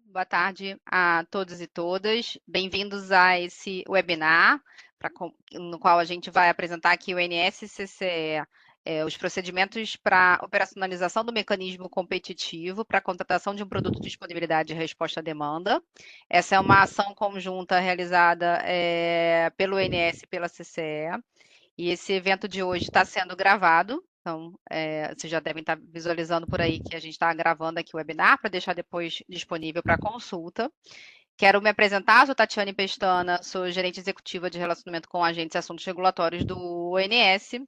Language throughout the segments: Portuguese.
Boa tarde a todos e todas. Bem-vindos a esse webinar, no qual a gente vai apresentar aqui o NSCCE, os procedimentos para operacionalização do mecanismo competitivo para a contratação de um produto de disponibilidade e resposta à demanda. Essa é uma ação conjunta realizada pelo ONS e pela CCE. E esse evento de hoje está sendo gravado, então vocês já devem estar visualizando por aí que a gente está gravando aqui o webinar para deixar depois disponível para consulta. Quero me apresentar, sou Tatiane Pestana, sou gerente executiva de relacionamento com agentes e assuntos regulatórios do ONS,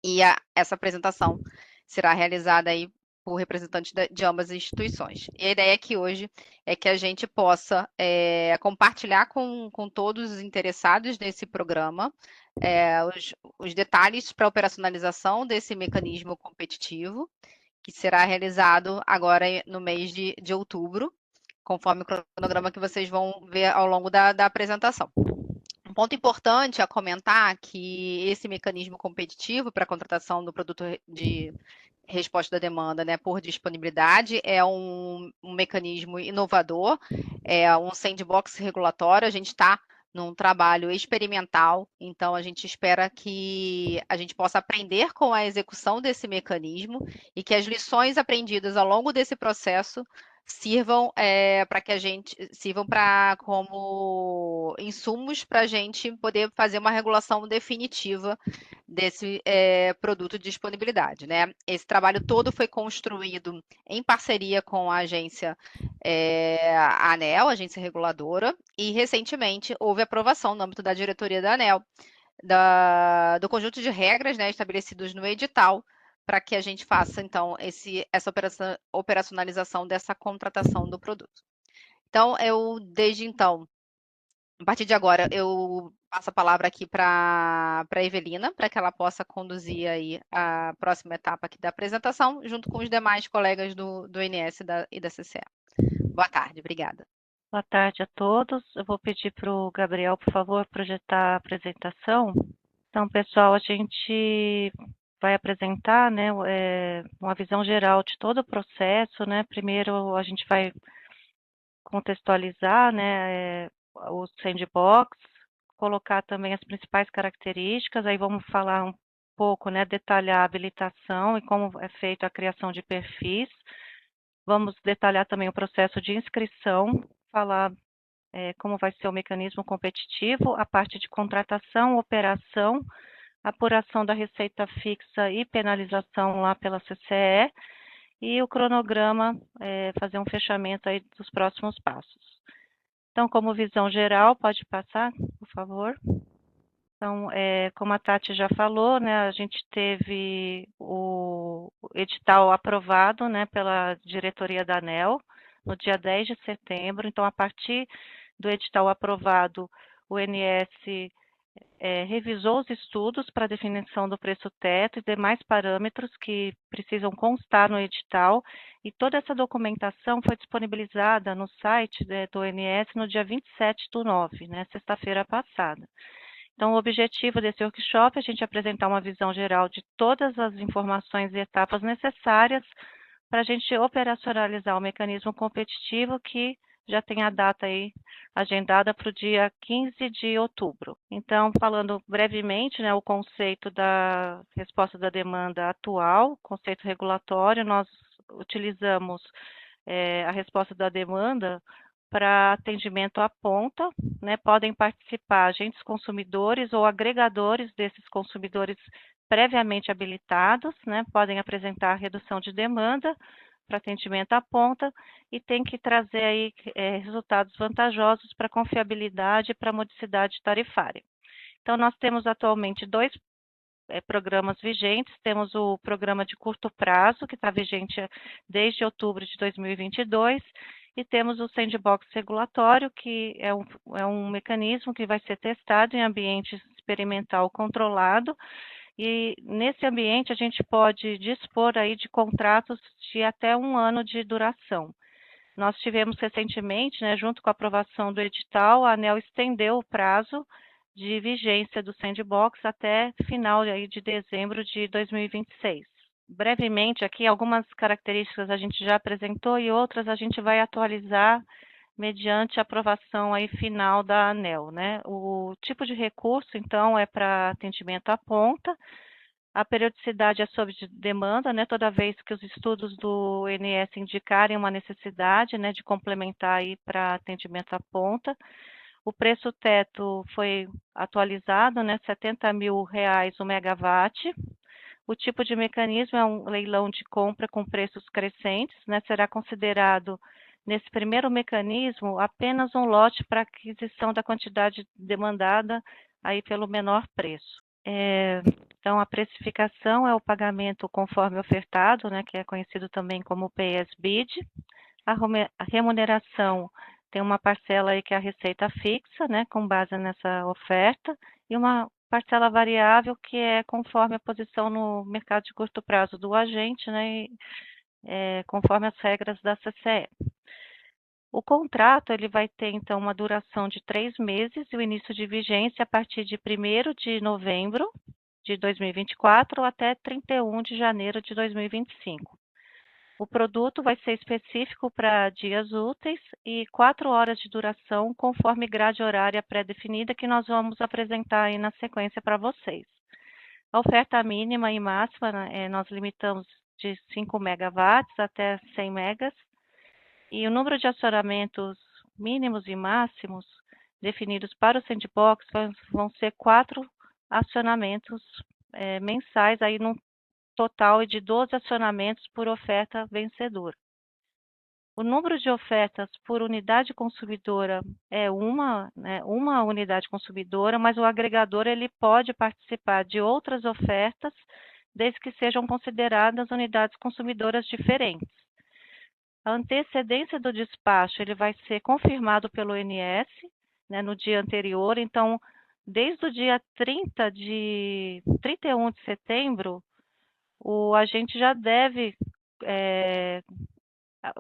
e essa apresentação será realizada aí por representantes de ambas as instituições. E a ideia aqui hoje é que a gente possa compartilhar com todos os interessados nesse programa os detalhes para a operacionalização desse mecanismo competitivo, que será realizado agora no mês de outubro, conforme o cronograma que vocês vão ver ao longo da apresentação. Um ponto importante a comentar que esse mecanismo competitivo para a contratação do produto de resposta da demanda, né, por disponibilidade, é um mecanismo inovador, é um sandbox regulatório. A gente está num trabalho experimental, então a gente espera que a gente possa aprender com a execução desse mecanismo e que as lições aprendidas ao longo desse processo sirvam para que a gente sirvam para como insumos para a gente poder fazer uma regulação definitiva desse produto de disponibilidade, né? Esse trabalho todo foi construído em parceria com a agência a ANEEL, agência reguladora, e recentemente houve aprovação no âmbito da diretoria da ANEEL do conjunto de regras, né, estabelecidos no edital para que a gente faça, então, essa operacionalização dessa contratação do produto. Então, desde então, a partir de agora, eu passo a palavra aqui para a Evelina, para que ela possa conduzir aí a próxima etapa aqui da apresentação, junto com os demais colegas do INS e da CCE. Boa tarde, obrigada. Boa tarde a todos. Eu vou pedir para o Gabriel, por favor, projetar a apresentação. Então, pessoal, a gente vai apresentar, né, uma visão geral de todo o processo, né? Primeiro, a gente vai contextualizar, né, o sandbox, colocar também as principais características, aí vamos falar um pouco, né, detalhar a habilitação e como é feita a criação de perfis. Vamos detalhar também o processo de inscrição, falar como vai ser o mecanismo competitivo, a parte de contratação, operação, apuração da receita fixa e penalização lá pela CCE, e o cronograma, fazer um fechamento aí dos próximos passos. Então, como visão geral, pode passar, por favor. Então, como a Tati já falou, né, a gente teve o edital aprovado, né, pela diretoria da ANEEL no dia 10 de setembro. Então, a partir do edital aprovado, o ONS revisou os estudos para definição do preço teto e demais parâmetros que precisam constar no edital, e toda essa documentação foi disponibilizada no site do ONS no dia 27/9, né, sexta-feira passada. Então, o objetivo desse workshop é a gente apresentar uma visão geral de todas as informações e etapas necessárias para a gente operacionalizar o mecanismo competitivo, que já tem a data aí agendada para o dia 15 de outubro. Então, falando brevemente, né, o conceito da resposta da demanda atual, conceito regulatório, nós utilizamos a resposta da demanda para atendimento à ponta, né? Podem participar agentes consumidores ou agregadores desses consumidores previamente habilitados, né? Podem apresentar redução de demanda para atendimento à ponta e tem que trazer aí resultados vantajosos para confiabilidade e para modicidade tarifária. Então, nós temos atualmente dois programas vigentes. Temos o programa de curto prazo, que está vigente desde outubro de 2022, e temos o sandbox regulatório, que é um mecanismo que vai ser testado em ambiente experimental controlado, e nesse ambiente a gente pode dispor aí de contratos de até 1 ano de duração. Nós tivemos recentemente, né, junto com a aprovação do edital, a ANEEL estendeu o prazo de vigência do sandbox até final aí de dezembro de 2026. brevemente aqui, algumas características a gente já apresentou e outras a gente vai atualizar mediante a aprovação aí final da ANEEL, né? O tipo de recurso, então, é para atendimento à ponta. A periodicidade é sob demanda, né? Toda vez que os estudos do INS indicarem uma necessidade, né, de complementar aí para atendimento à ponta. O preço teto foi atualizado, né? R$ 70.000 o megawatt. O tipo de mecanismo é um leilão de compra com preços crescentes, né? Será considerado, nesse primeiro mecanismo, apenas um lote para aquisição da quantidade demandada aí pelo menor preço. Então, a precificação é o pagamento conforme ofertado, né, que é conhecido também como PS-BID. A remuneração tem uma parcela aí que é a receita fixa, né, com base nessa oferta, e uma parcela variável que é conforme a posição no mercado de curto prazo do agente, né, conforme as regras da CCE. O contrato ele vai ter, então, uma duração de 3 meses e o início de vigência a partir de 1º de novembro de 2024 até 31 de janeiro de 2025. O produto vai ser específico para dias úteis e 4 horas de duração, conforme grade horária pré-definida que nós vamos apresentar aí na sequência para vocês. A oferta mínima e máxima, né, nós limitamos de 5 megawatts até 100 megas, e o número de acionamentos mínimos e máximos definidos para o sandbox vão ser 4 acionamentos mensais, aí num total de 12 acionamentos por oferta vencedora. O número de ofertas por unidade consumidora é uma unidade consumidora, mas o agregador ele pode participar de outras ofertas, desde que sejam consideradas unidades consumidoras diferentes. A antecedência do despacho ele vai ser confirmado pelo INS, né, no dia anterior. Então, desde o dia 31 de setembro, o agente já deve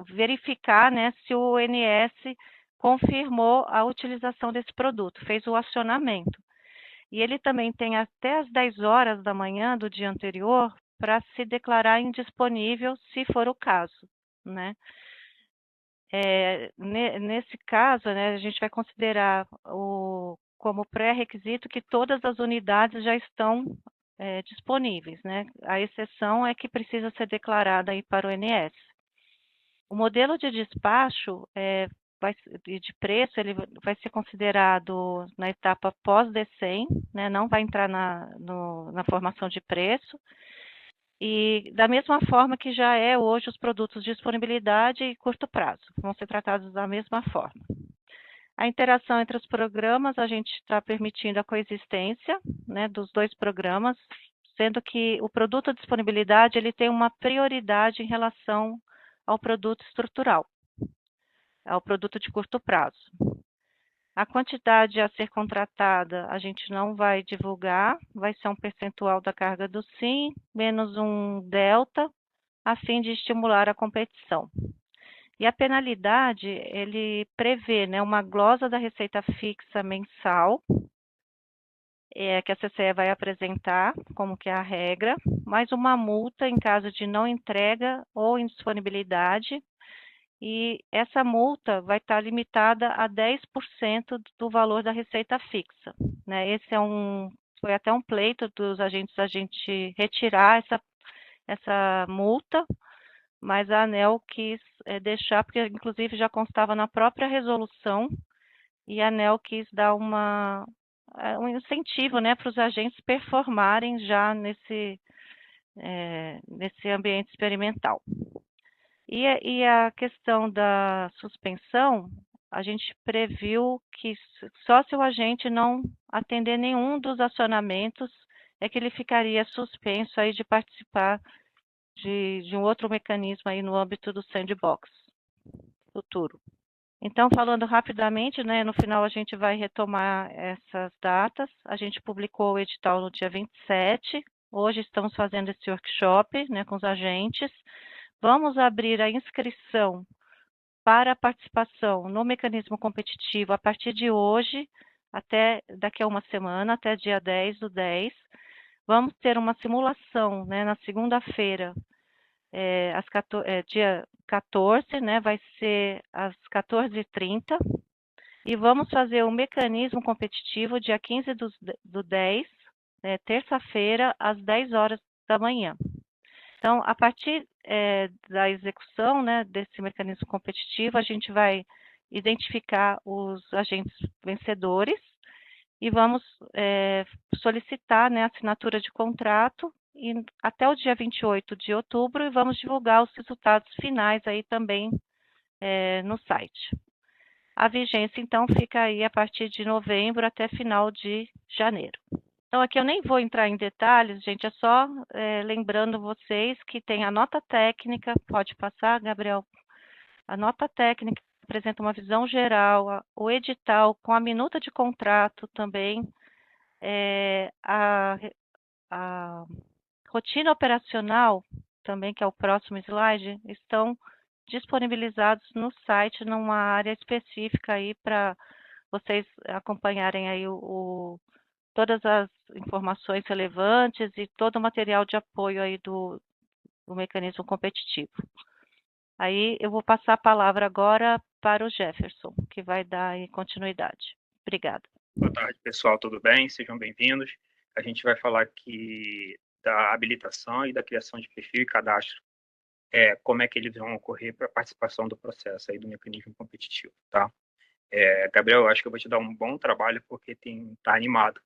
verificar, né, se o INS confirmou a utilização desse produto, fez o acionamento. E ele também tem até as 10 horas da manhã do dia anterior para se declarar indisponível, se for o caso, né? Nesse caso, né, a gente vai considerar como pré-requisito que todas as unidades já estão disponíveis, né? A exceção é que precisa ser declarada aí para o INS. O modelo de despacho de preço ele vai ser considerado na etapa pós-DCEM, né? Não vai entrar na formação de preço. E da mesma forma que já é hoje os produtos de disponibilidade e curto prazo, vão ser tratados da mesma forma. A interação entre os programas, a gente está permitindo a coexistência, né, dos dois programas, sendo que o produto de disponibilidade ele tem uma prioridade em relação ao produto estrutural, ao produto de curto prazo. A quantidade a ser contratada a gente não vai divulgar, vai ser um percentual da carga do SIM, menos um delta, a fim de estimular a competição. E a penalidade, ele prevê, né, uma glosa da receita fixa mensal, que a CCE vai apresentar, como que é a regra, mais uma multa em caso de não entrega ou indisponibilidade, e essa multa vai estar limitada a 10% do valor da receita fixa, né? Esse foi até um pleito dos agentes, a gente retirar essa multa, mas a ANEEL quis deixar, porque inclusive já constava na própria resolução, e a ANEEL quis dar um incentivo, né, para os agentes performarem já nesse ambiente experimental. E a questão da suspensão, a gente previu que só se o agente não atender nenhum dos acionamentos é que ele ficaria suspenso aí de participar de um outro mecanismo aí no âmbito do sandbox futuro. Então, falando rapidamente, né, no final a gente vai retomar essas datas. A gente publicou o edital no dia 27. Hoje estamos fazendo esse workshop, né, com os agentes. Vamos abrir a inscrição para a participação no mecanismo competitivo a partir de hoje, até daqui a uma semana, até dia 10/10. Vamos ter uma simulação, né, na segunda-feira, dia 14, né, vai ser às 14h30, e vamos fazer o mecanismo competitivo dia 15 do 10, terça-feira, às 10 horas da manhã. Então, a partir da execução, né, desse mecanismo competitivo, a gente vai identificar os agentes vencedores e vamos solicitar, né, a assinatura de contrato até o dia 28 de outubro, e vamos divulgar os resultados finais aí também no site. A vigência, então, fica aí a partir de novembro até final de janeiro. Então, aqui eu nem vou entrar em detalhes, gente, é só lembrando vocês que tem a nota técnica, pode passar, Gabriel, a nota técnica apresenta uma visão geral, o edital com a minuta de contrato também, a rotina operacional, também, que é o próximo slide, estão disponibilizados no site, numa área específica aí para vocês acompanharem aí todas as informações relevantes e todo o material de apoio aí do mecanismo competitivo. Aí eu vou passar a palavra agora para o Jefferson, que vai dar aí continuidade. Obrigada. Boa tarde, pessoal, tudo bem? Sejam bem-vindos. A gente vai falar aqui da habilitação e da criação de perfil e cadastro, como é que eles vão ocorrer para a participação do processo aí do mecanismo competitivo, tá? Gabriel, eu acho que eu vou te dar um bom trabalho porque tá animado.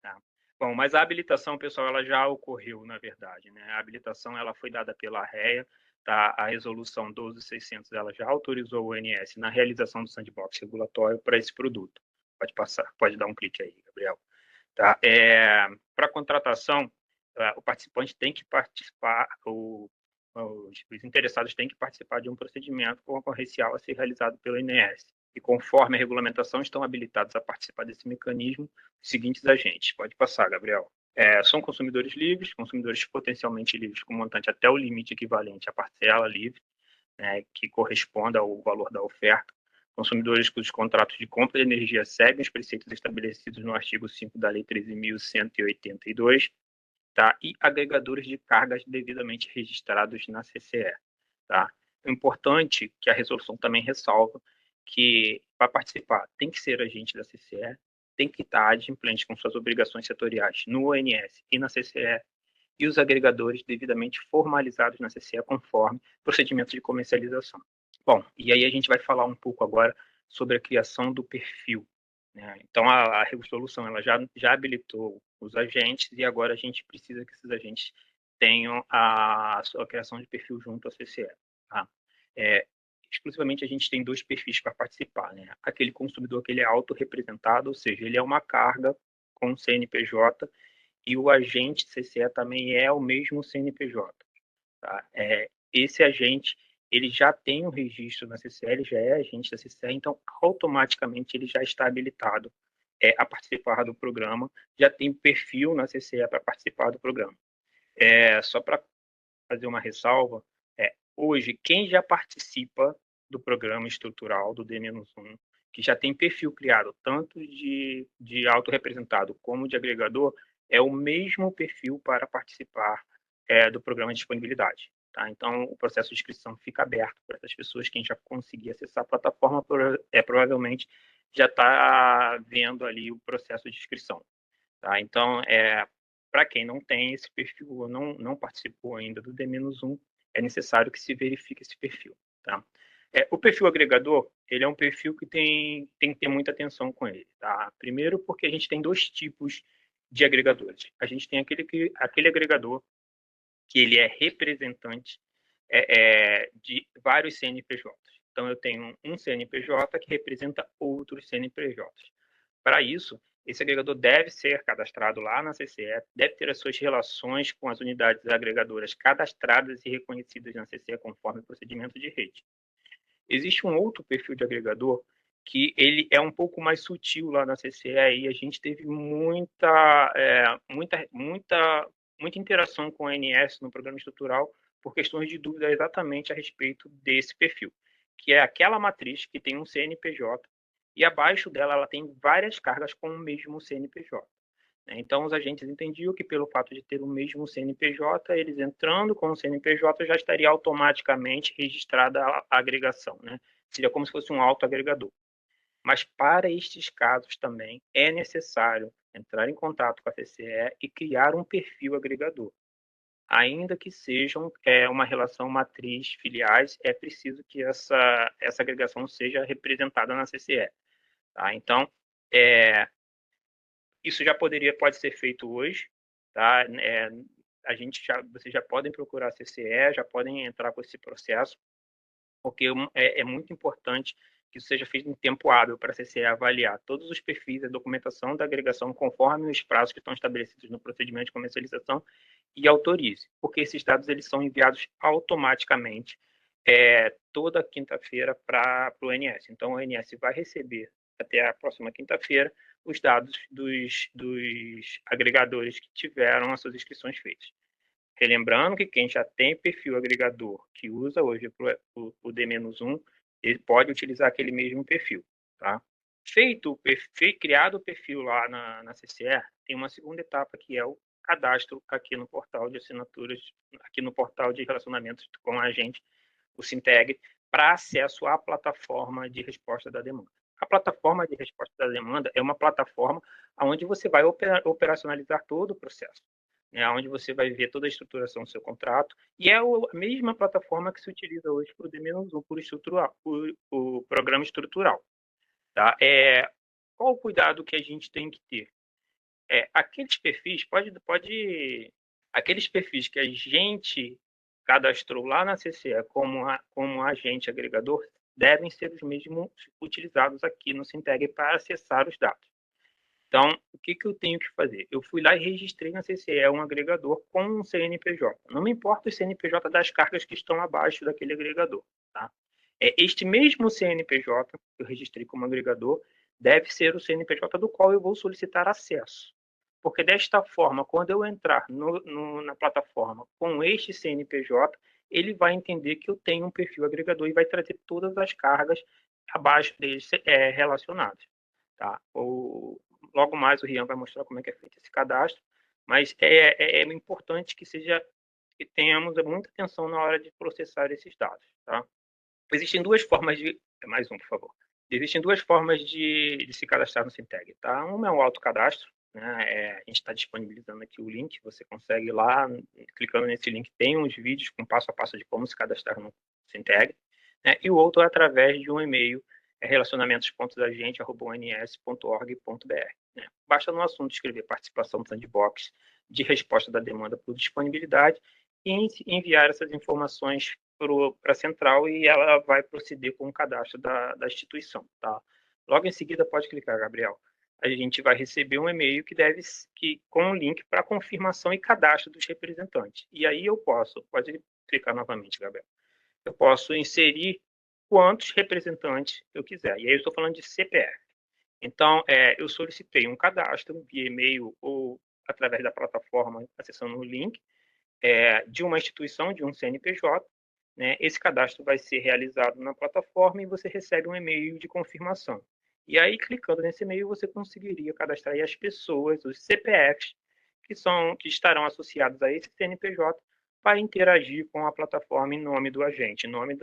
Tá. Bom, mas a habilitação, pessoal, ela já ocorreu, na verdade, né? A habilitação ela foi dada pela REA, tá? A resolução 12.600 ela já autorizou o ONS na realização do sandbox regulatório para esse produto. Pode passar, pode dar um clique aí, Gabriel. Tá? Para contratação, o participante tem que participar, os interessados têm que participar de um procedimento concorrencial a ser realizado pelo INS. E conforme a regulamentação, estão habilitados a participar desse mecanismo os seguintes agentes. Pode passar, Gabriel. São consumidores livres, consumidores potencialmente livres com montante até o limite equivalente à parcela livre, né, que corresponda ao valor da oferta. Consumidores cujos contratos de compra de energia seguem os preceitos estabelecidos no artigo 5 da Lei 13.182, tá? E agregadores de cargas devidamente registrados na CCE. Tá? É importante que a resolução também ressalva que, para participar, tem que ser agente da CCE, tem que estar adimplente com suas obrigações setoriais no ONS e na CCE, e os agregadores devidamente formalizados na CCE conforme procedimento de comercialização. Bom, e aí a gente vai falar um pouco agora sobre a criação do perfil, né? Então, a resolução ela já habilitou os agentes e agora a gente precisa que esses agentes tenham a sua criação de perfil junto à CCE. Tá? Exclusivamente a gente tem dois perfis para participar, né? Aquele consumidor que ele é autorrepresentado, ou seja, ele é uma carga com CNPJ, e o agente CCE também é o mesmo CNPJ. Tá? Esse agente ele já tem um registro na CCE, ele já é agente da CCE, então automaticamente ele já está habilitado a participar do programa, já tem perfil na CCE para participar do programa. Só para fazer uma ressalva, hoje quem já participa do programa estrutural do D-1, que já tem perfil criado tanto de autorrepresentado como de agregador, é o mesmo perfil para participar do programa de disponibilidade. Tá? Então, o processo de inscrição fica aberto para essas pessoas. Quem já conseguir acessar a plataforma provavelmente já está vendo ali o processo de inscrição. Tá? Então, para quem não tem esse perfil ou não participou ainda do D-1, é necessário que se verifique esse perfil. Tá? O perfil agregador, ele é um perfil que tem que ter muita atenção com ele. Tá? Primeiro, porque a gente tem dois tipos de agregadores. A gente tem aquele agregador que ele é representante de vários CNPJs. Então, eu tenho um CNPJ que representa outros CNPJs. Para isso, esse agregador deve ser cadastrado lá na CCE, deve ter as suas relações com as unidades agregadoras cadastradas e reconhecidas na CCE conforme o procedimento de rede. Existe um outro perfil de agregador que ele é um pouco mais sutil lá na CCE e a gente teve muita interação com a ANS no programa estrutural por questões de dúvida exatamente a respeito desse perfil, que é aquela matriz que tem um CNPJ e abaixo dela ela tem várias cargas com o mesmo CNPJ. né? Então, os agentes entendiam que, pelo fato de ter o mesmo CNPJ, eles entrando com o CNPJ já estaria automaticamente registrada a agregação, né? Seria como se fosse um autoagregador. Mas, para estes casos também, é necessário entrar em contato com a CCE e criar um perfil agregador. Ainda que sejam uma relação matriz-filiais, é preciso que essa agregação seja representada na CCE. Tá? Então, isso já pode ser feito hoje. Tá? Vocês já podem procurar a CCE, já podem entrar com esse processo, porque é muito importante que isso seja feito em tempo hábil para a CCE avaliar todos os perfis, a documentação da agregação conforme os prazos que estão estabelecidos no procedimento de comercialização e autorize, porque esses dados eles são enviados automaticamente toda quinta-feira para o ONS. Então, o ONS vai receber até a próxima quinta-feira os dados dos agregadores que tiveram as suas inscrições feitas. Relembrando que quem já tem perfil agregador que usa hoje o D-1, ele pode utilizar aquele mesmo perfil. Tá? Criado o perfil lá na CCE, tem uma segunda etapa que é o cadastro aqui no portal de assinaturas, aqui no portal de relacionamentos com a agente, o Sinteg, para acesso à plataforma de resposta da demanda. A plataforma de resposta da demanda é uma plataforma onde você vai operacionalizar todo o processo, né, onde você vai ver toda a estruturação do seu contrato, e é a mesma plataforma que se utiliza hoje para o D-1, o programa estrutural. Tá? Qual o cuidado que a gente tem que ter? Aqueles perfis, aqueles perfis que a gente cadastrou lá na CCE como agente agregador, devem ser os mesmos utilizados aqui no Sinteg para acessar os dados. Então, o que eu tenho que fazer? Eu fui lá e registrei na CCE um agregador com um CNPJ. Não me importa o CNPJ das cargas que estão abaixo daquele agregador. Tá? Este mesmo CNPJ que eu registrei como agregador deve ser o CNPJ do qual eu vou solicitar acesso. Porque desta forma, quando eu entrar na plataforma com este CNPJ, ele vai entender que eu tenho um perfil agregador e vai trazer todas as cargas abaixo deles relacionadas. Tá? Logo mais o Rian vai mostrar como é que é feito esse cadastro, mas é importante que tenhamos muita atenção na hora de processar esses dados. Tá? Existem duas formas de... Mais um, por favor. Existem duas formas de se cadastrar no Sinteg. Tá? Uma é o autocadastro, né? A gente está disponibilizando aqui o link, você consegue ir lá, clicando nesse link, tem uns vídeos com passo a passo de como se cadastrar no Sinteg, né? E o outro é através de um e-mail, relacionamentos.agente@ons.org.br. Né? Basta no assunto escrever participação no sandbox de resposta da demanda por disponibilidade e enviar essas informações para a central e ela vai proceder com o cadastro da instituição. Tá? Logo em seguida, pode clicar, Gabriel. A gente vai receber um e-mail com um link para confirmação e cadastro dos representantes. E aí pode clicar novamente, Gabriel. Eu posso inserir quantos representantes eu quiser. E aí eu estou falando de CPF. Então, eu solicitei um cadastro via e-mail ou através da plataforma, acessando o link, de uma instituição, de um CNPJ. Né? Esse cadastro vai ser realizado na plataforma e você recebe um e-mail de confirmação. E aí, clicando nesse e-mail, você conseguiria cadastrar aí as pessoas, os CPFs, que estarão associados a esse CNPJ, para interagir com a plataforma em nome do agente, em nome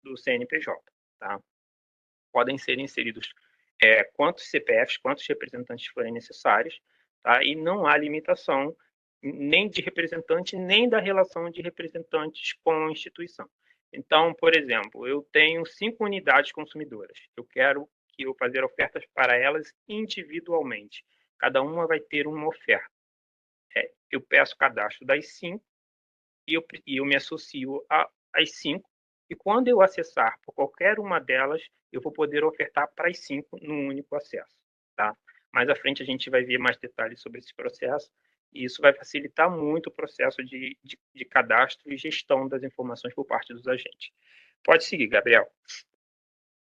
do CNPJ. Tá? Podem ser inseridos quantos CPFs, quantos representantes forem necessários, tá? E não há limitação nem de representante, nem da relação de representantes com a instituição. Então, por exemplo, eu tenho 5 unidades consumidoras. Eu quero fazer ofertas para elas individualmente. Cada uma vai ter uma oferta. Eu peço cadastro das 5 e eu me associo às 5. E quando eu acessar por qualquer uma delas, eu vou poder ofertar para as 5 num único acesso. Tá? Mais à frente a gente vai ver mais detalhes sobre esse processo. E isso vai facilitar muito o processo de cadastro e gestão das informações por parte dos agentes. Pode seguir, Gabriel.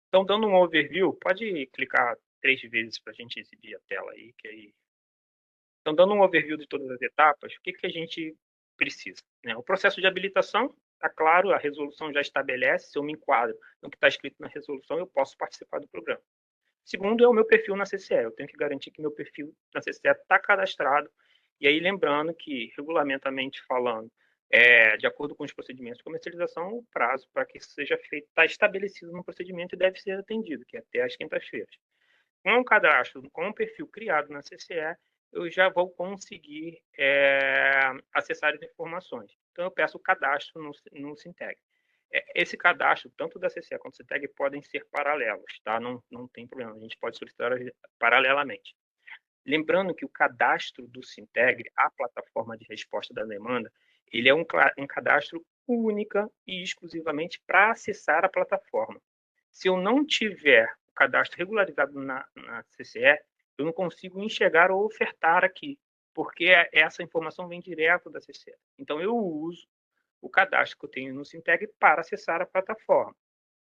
Então, dando um overview, pode clicar 3 vezes para a gente exibir a tela aí, que aí... Então, dando um overview de todas as etapas, o que a gente precisa? Né? O processo de habilitação, está claro, a resolução já estabelece, se eu me enquadro no que está escrito na resolução, eu posso participar do programa. Segundo é o meu perfil na CCE. Eu tenho que garantir que meu perfil na CCE está cadastrado. E aí, lembrando que, regulamentamente falando, de acordo com os procedimentos de comercialização, o prazo para que isso seja feito está estabelecido no procedimento e deve ser atendido, que é até as quintas-feiras. Com o cadastro, com o perfil criado na CCE, eu já vou conseguir acessar as informações. Então, eu peço o cadastro no Sinteg. Esse cadastro, tanto da CCE quanto do Sinteg, podem ser paralelos, tá? Não tem problema, a gente pode solicitar paralelamente. Lembrando que o cadastro do Sinteg, a plataforma de resposta da demanda, ele é um cadastro única e exclusivamente para acessar a plataforma. Se eu não tiver o cadastro regularizado na CCE, eu não consigo enxergar ou ofertar aqui, porque essa informação vem direto da CCE. Então, eu uso o cadastro que eu tenho no Sinteg para acessar a plataforma.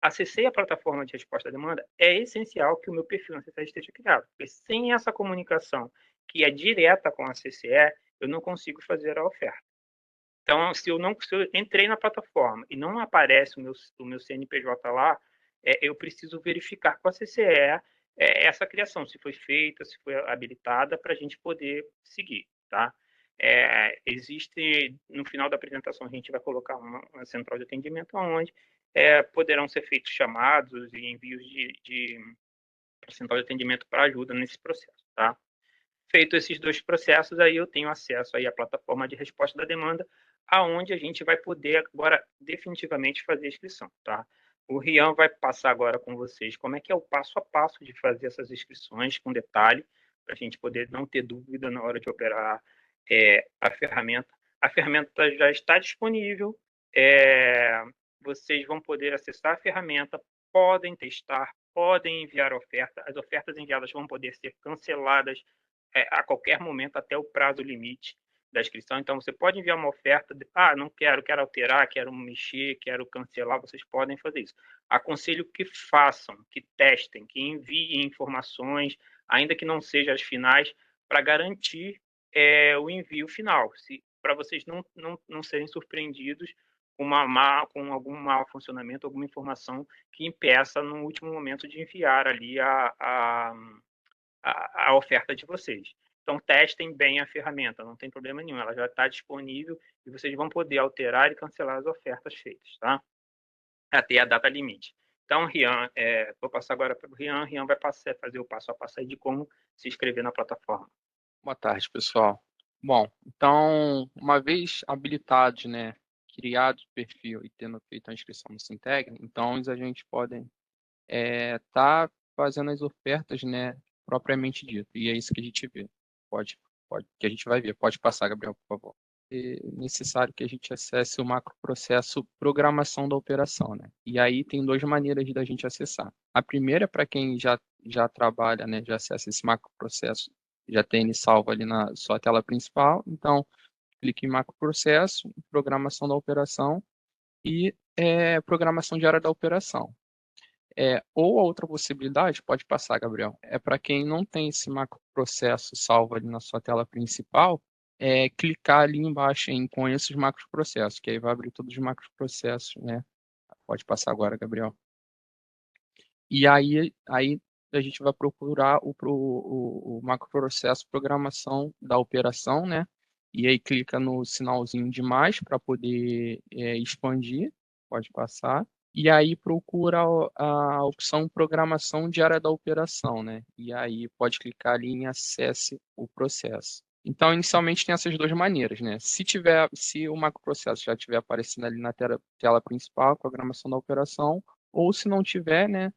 Acessei a plataforma de resposta à demanda, é essencial que o meu perfil na CCE esteja criado, porque sem essa comunicação que é direta com a CCE, eu não consigo fazer a oferta. Então, se eu entrei na plataforma e não aparece o meu CNPJ lá, eu preciso verificar com a CCE essa criação, se foi feita, se foi habilitada, para a gente poder seguir, tá? Existe, no final da apresentação, a gente vai colocar uma central de atendimento onde poderão ser feitos chamados e envios de central de atendimento para ajuda nesse processo, tá? Feito esses dois processos, aí eu tenho acesso aí à plataforma de resposta da demanda, aonde a gente vai poder agora definitivamente fazer a inscrição, tá? O Rian vai passar agora com vocês como é que é o passo a passo de fazer essas inscrições com detalhe, para a gente poder não ter dúvida na hora de operar a ferramenta. A ferramenta já está disponível, vocês vão poder acessar a ferramenta, podem testar, podem enviar oferta, as ofertas enviadas vão poder ser canceladas a qualquer momento até o prazo limite da inscrição. Então, você pode enviar uma oferta, não quero alterar, quero mexer, quero cancelar, vocês podem fazer isso. Aconselho que façam, que testem, que enviem informações, ainda que não sejam as finais, para garantir o envio final, para vocês não serem surpreendidos com algum mau funcionamento, alguma informação que impeça no último momento de enviar ali a oferta de vocês. Então, testem bem a ferramenta, não tem problema nenhum, ela já está disponível e vocês vão poder alterar e cancelar as ofertas feitas, tá? Até a data limite. Então, Rian, vou passar agora para o Rian. Rian vai fazer o passo a passo aí de como se inscrever na plataforma. Boa tarde, pessoal. Bom, então, uma vez habilitados, né, criado o perfil e tendo feito a inscrição no Sinteg, então os agentes podem estar fazendo as ofertas, né, propriamente dito. E é isso que a gente vê. Que a gente vai ver. Pode passar, Gabriel, por favor. É necessário que a gente acesse o macroprocesso programação da operação, né? E aí tem duas maneiras da gente acessar. A primeira é para quem já trabalha, né, já acessa esse macroprocesso, já tem ele salvo ali na sua tela principal. Então, clique em macroprocesso, programação da operação e programação diária da operação. Ou a outra possibilidade, pode passar, Gabriel, é para quem não tem esse macroprocesso salvo ali na sua tela principal, clicar ali embaixo em conheça os macroprocessos, que aí vai abrir todos os macroprocessos, né? Pode passar agora, Gabriel. E aí a gente vai procurar o macroprocesso programação da operação, né? E aí clica no sinalzinho de mais para poder expandir, pode passar. E aí procura a opção programação diária da operação, né? E aí pode clicar ali em acesse o processo. Então, inicialmente tem essas duas maneiras, né? Se o macroprocesso já estiver aparecendo ali na tela principal, programação da operação, ou se não tiver, né?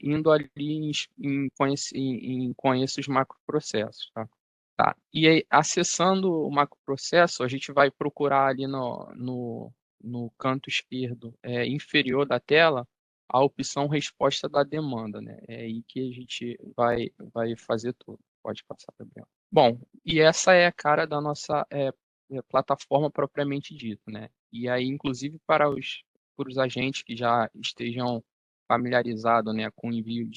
Indo ali em conhecer os macroprocessos, tá? Tá. E aí, acessando o macroprocesso, a gente vai procurar ali no canto esquerdo inferior da tela a opção resposta da demanda, né? É aí que a gente vai fazer tudo. Pode passar, Gabriel. Bom, e essa é a cara da nossa plataforma propriamente dita, né? E aí, inclusive, para os agentes que já estejam familiarizados, né, com o envio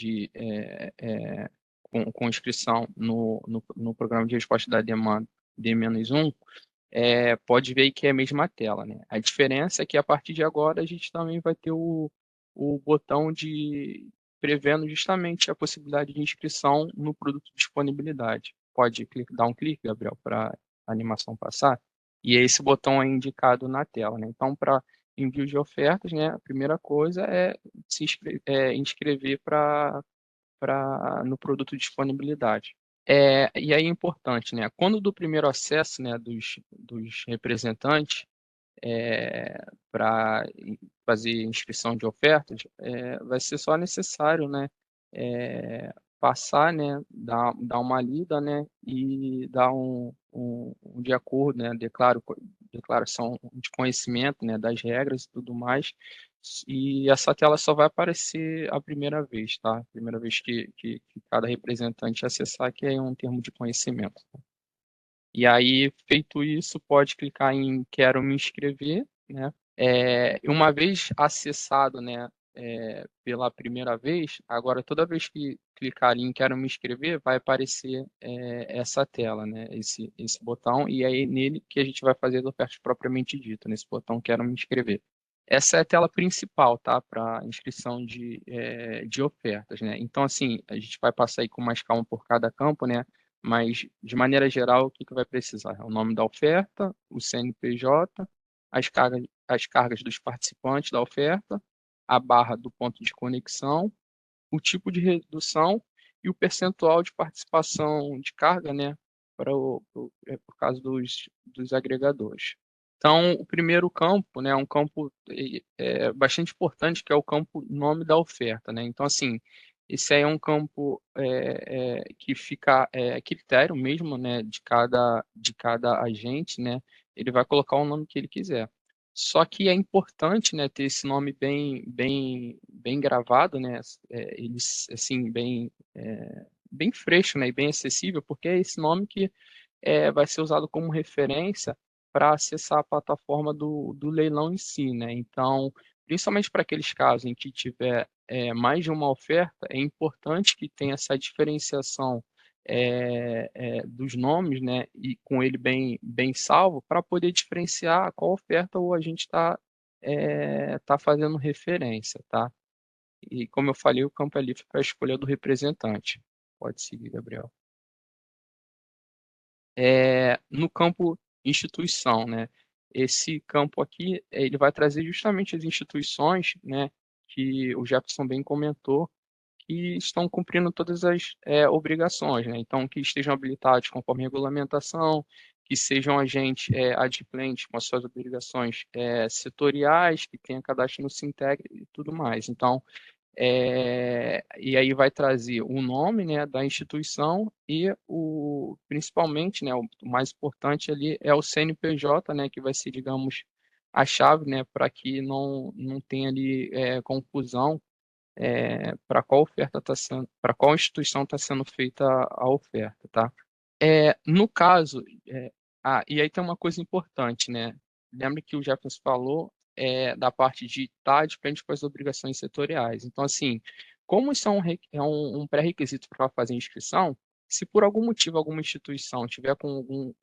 com inscrição no programa de resposta da demanda D-1, pode ver que é a mesma tela, né? A diferença é que a partir de agora a gente também vai ter o botão de prevendo justamente a possibilidade de inscrição no produto de disponibilidade. Pode dar um clique, Gabriel, para a animação passar, e esse botão é indicado na tela, né? Então, para envio de ofertas, né, a primeira coisa é se inscrever no produto de disponibilidade. E aí é importante, né? Quando do primeiro acesso, né, dos representantes para fazer inscrição de ofertas, vai ser só necessário, né, passar, né, dar uma lida, né, e dar um de acordo, né, declaração de conhecimento, né, das regras e tudo mais. E essa tela só vai aparecer a primeira vez, tá? A primeira vez que cada representante acessar, que é um termo de conhecimento. E aí, feito isso, pode clicar em Quero me inscrever, né? Uma vez acessado, né, pela primeira vez, agora toda vez que clicar em Quero me inscrever, vai aparecer essa tela, né, esse botão, e aí nele que a gente vai fazer as ofertas propriamente dito, nesse botão Quero me inscrever. Essa é a tela principal, tá, para inscrição de ofertas, né? Então, assim, a gente vai passar aí com mais calma por cada campo, né? Mas, de maneira geral, o que vai precisar? É o nome da oferta, o CNPJ, as cargas dos participantes da oferta, a barra do ponto de conexão, o tipo de redução e o percentual de participação de carga, né, por causa dos agregadores. Então, o primeiro campo, né, é um campo bastante importante, que é o campo nome da oferta, né? Então, assim, esse aí é um campo que fica a critério mesmo, né, de cada agente, né? Ele vai colocar o nome que ele quiser. Só que é importante, né, ter esse nome bem gravado, né? Eles assim bem fresco, né, e bem acessível, porque é esse nome que vai ser usado como referência para acessar a plataforma do leilão em si, né? Então, principalmente para aqueles casos em que tiver mais de uma oferta, é importante que tenha essa diferenciação dos nomes, né? E com ele bem salvo, para poder diferenciar qual oferta o agente tá fazendo referência, tá? E como eu falei, o campo é livre para a escolha do representante. Pode seguir, Gabriel. No campo instituição, né? Esse campo aqui, ele vai trazer justamente as instituições, né, que o Jefferson bem comentou, que estão cumprindo todas as obrigações, né? Então, que estejam habilitados conforme regulamentação, que sejam agentes adimplentes com as suas obrigações setoriais, que tenham cadastro no Sinteg e tudo mais. Então, e aí vai trazer o nome, né, da instituição e principalmente, né, o mais importante ali é o CNPJ, né, que vai ser, digamos, a chave, né, para que não tenha ali confusão para qual oferta está sendo, para qual instituição está sendo feita a oferta, tá? No caso, e aí tem uma coisa importante, né? Lembra que o Jefferson falou da parte de estar depende com as obrigações setoriais. Então, assim, como isso é um pré-requisito para fazer inscrição, se por algum motivo alguma instituição tiver com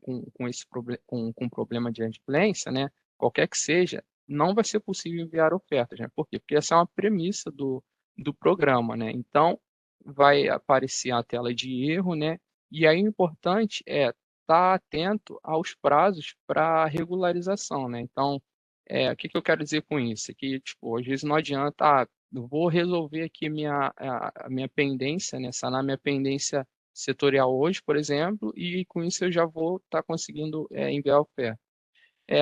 esse com problema de adimplência, né, qualquer que seja, não vai ser possível enviar ofertas, né? Por quê? Porque essa é uma premissa do programa, né? Então, vai aparecer a tela de erro, né? E aí o importante é estar atento aos prazos para regularização, né? Então, o que eu quero dizer com isso? Que, tipo, às vezes não adianta, eu vou resolver aqui a minha pendência, né? Sanar minha pendência setorial hoje, por exemplo, e com isso eu já vou estar conseguindo enviar a oferta.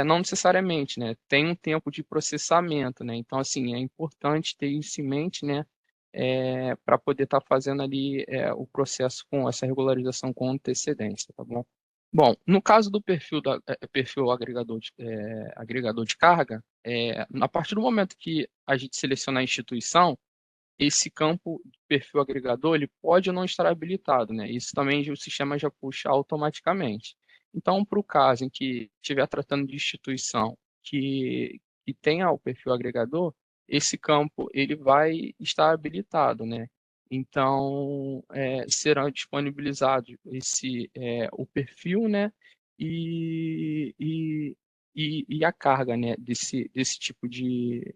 Não necessariamente, né? Tem um tempo de processamento, né? Então, assim, é importante ter isso em mente, né? Para poder estar fazendo ali o processo com essa regularização com antecedência, tá bom? Bom, no caso do perfil agregador de carga, a partir do momento que a gente seleciona a instituição, esse campo de perfil agregador ele pode não estar habilitado, né? Isso também o sistema já puxa automaticamente. Então, para o caso em que estiver tratando de instituição que tenha o perfil agregador, esse campo ele vai estar habilitado, né? Então, será disponibilizado o perfil, né? E, e, e a carga, né? Desse tipo de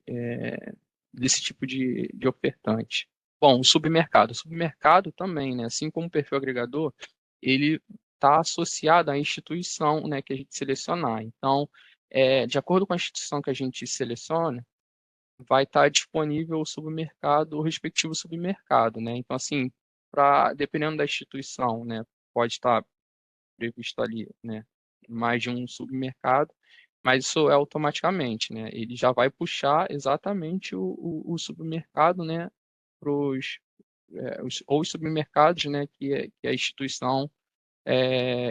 ofertante. Bom, o submercado também, né? Assim como o perfil agregador, ele está associado à instituição, né, que a gente selecionar. Então, de acordo com a instituição que a gente seleciona, vai estar disponível o submercado, o respectivo submercado, né? Então, assim, dependendo da instituição, né, pode estar previsto ali, né, mais de um submercado, mas isso é automaticamente, né? Ele já vai puxar exatamente o submercado, né, para ou os submercados, né, que a instituição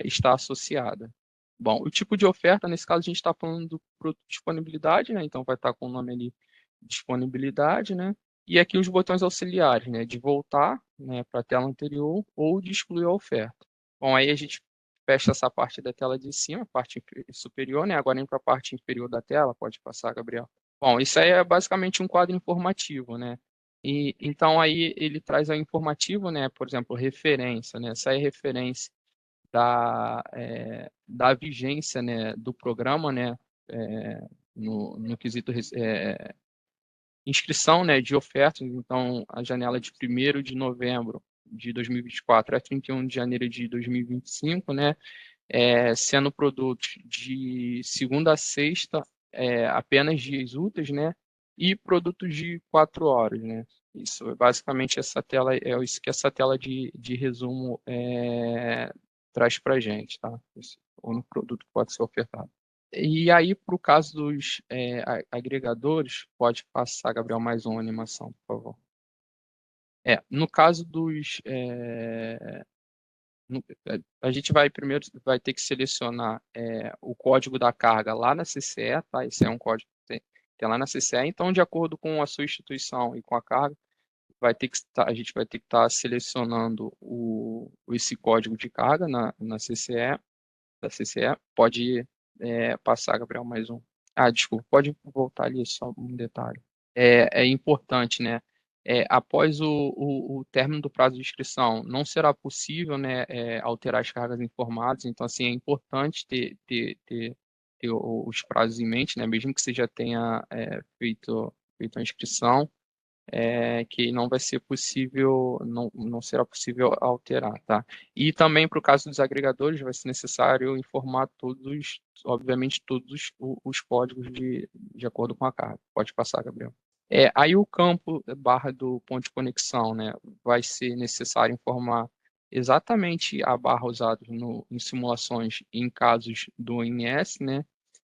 está associada. Bom, o tipo de oferta, nesse caso, a gente está falando do produto disponibilidade, né? Então vai estar com o nome ali disponibilidade, né? E aqui os botões auxiliares, né? De voltar, né, para a tela anterior ou de excluir a oferta. Bom, aí a gente fecha essa parte da tela de cima, a parte superior, né? Agora indo para a parte inferior da tela, pode passar, Gabriel. Bom, isso aí é basicamente um quadro informativo, né? E então aí ele traz o informativo, né? Por exemplo, referência, né? Essa é referência da vigência, né, do programa, né, no quesito inscrição, né, de ofertas. Então, a janela de 1º de novembro de 2024 a 31 de janeiro de 2025, né, sendo produtos de segunda a sexta, apenas dias úteis, né, e produtos de 4 horas, né. Isso, basicamente, essa tela é isso que essa tela de resumo traz para a gente, tá? Esse é o único produto que pode ser ofertado. E aí, para o caso dos agregadores, pode passar, Gabriel, mais uma animação, por favor. No caso dos... a gente vai primeiro ter que selecionar o código da carga lá na CCE, tá? Esse é um código que tem lá na CCE. Então, de acordo com a sua instituição e com a carga, a gente vai ter que estar selecionando esse código de carga na CCE, da CCE. Pode passar, Gabriel, mais um. Desculpa, pode voltar ali, só um detalhe. É importante, né? Após o término do prazo de inscrição, não será possível, né, alterar as cargas informadas. Então, assim, é importante ter os prazos em mente, né? Mesmo que você já tenha feito a inscrição, que não vai ser possível, não será possível alterar, tá? E também para o caso dos agregadores vai ser necessário informar obviamente todos os códigos de acordo com a carga. Pode passar, Gabriel. Aí o campo barra do ponto de conexão, né, vai ser necessário informar exatamente a barra usada em simulações em casos do ONS, né?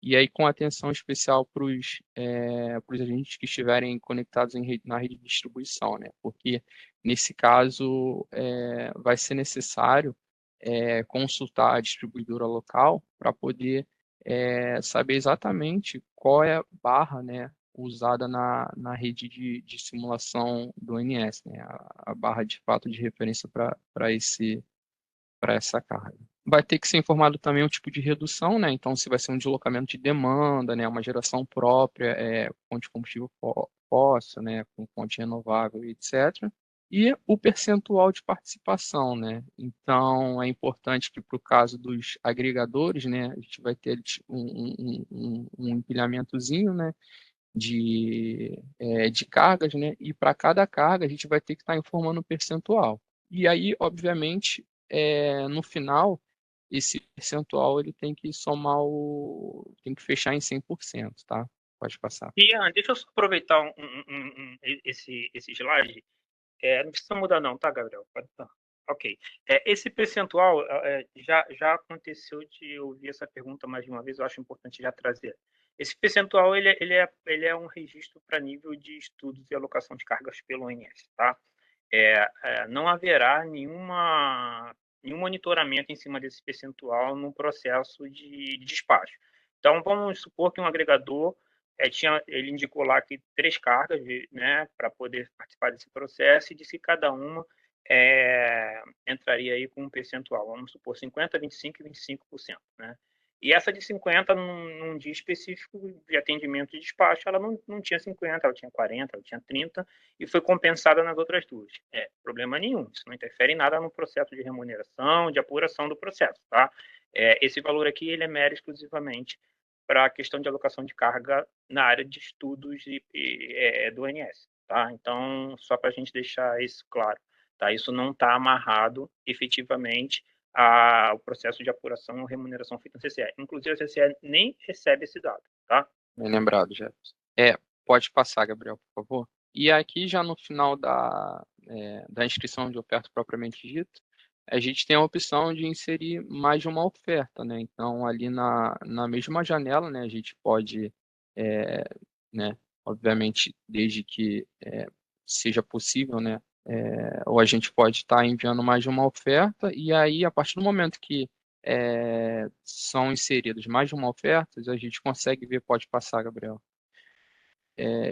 E aí, com atenção especial para os agentes que estiverem conectados na rede de distribuição, né? Porque, nesse caso, vai ser necessário consultar a distribuidora local para poder saber exatamente qual é a barra, né, usada na rede de simulação do ONS, né? A barra, de fato, de referência para essa carga. Vai ter que ser informado também o tipo de redução, né? Então, se vai ser um deslocamento de demanda, né? Uma geração própria, fonte de combustível fóssil, né? Com fonte renovável, etc. E o percentual de participação, né? Então, é importante que, para o caso dos agregadores, né? A gente vai ter um empilhamentozinho, né? De cargas, né? E para cada carga, a gente vai ter que estar informando o percentual. E aí, obviamente, no final, esse percentual ele tem que tem que fechar em 100%, tá? Pode passar. Ian, deixa eu só aproveitar esse slide. Não precisa mudar não, tá, Gabriel? Ok. Esse percentual, já aconteceu de eu ouvir essa pergunta mais de uma vez, eu acho importante já trazer. Esse percentual, ele é um registro para nível de estudos e alocação de cargas pelo ONS, tá? Não haverá nenhum monitoramento em cima desse percentual no processo de despacho. Então, vamos supor que um agregador ele indicou lá que 3 cargas, né, para poder participar desse processo, e disse que cada uma entraria aí com um percentual, vamos supor 50%, 25% e 25%, né? E essa de 50, num dia específico de atendimento de despacho, ela não tinha 50, ela tinha 40, ela tinha 30, e foi compensada nas outras duas. Problema nenhum, isso não interfere em nada no processo de remuneração, de apuração do processo, tá? Esse valor aqui, ele é mero exclusivamente para a questão de alocação de carga na área de estudos do ONS, tá? Então, só para a gente deixar isso claro, tá? Isso não está amarrado efetivamente ao processo de apuração ou remuneração feita no CCE. Inclusive, a CCE nem recebe esse dado, tá? Bem lembrado, Jefferson. Pode passar, Gabriel, por favor. E aqui, já no final da inscrição de oferta propriamente dita, a gente tem a opção de inserir mais de uma oferta, né? Então, ali na mesma janela, né, a gente pode, né, obviamente, desde que seja possível, né, ou a gente pode estar enviando mais de uma oferta, e aí, a partir do momento que são inseridas mais de uma oferta, a gente consegue ver, pode passar, Gabriel,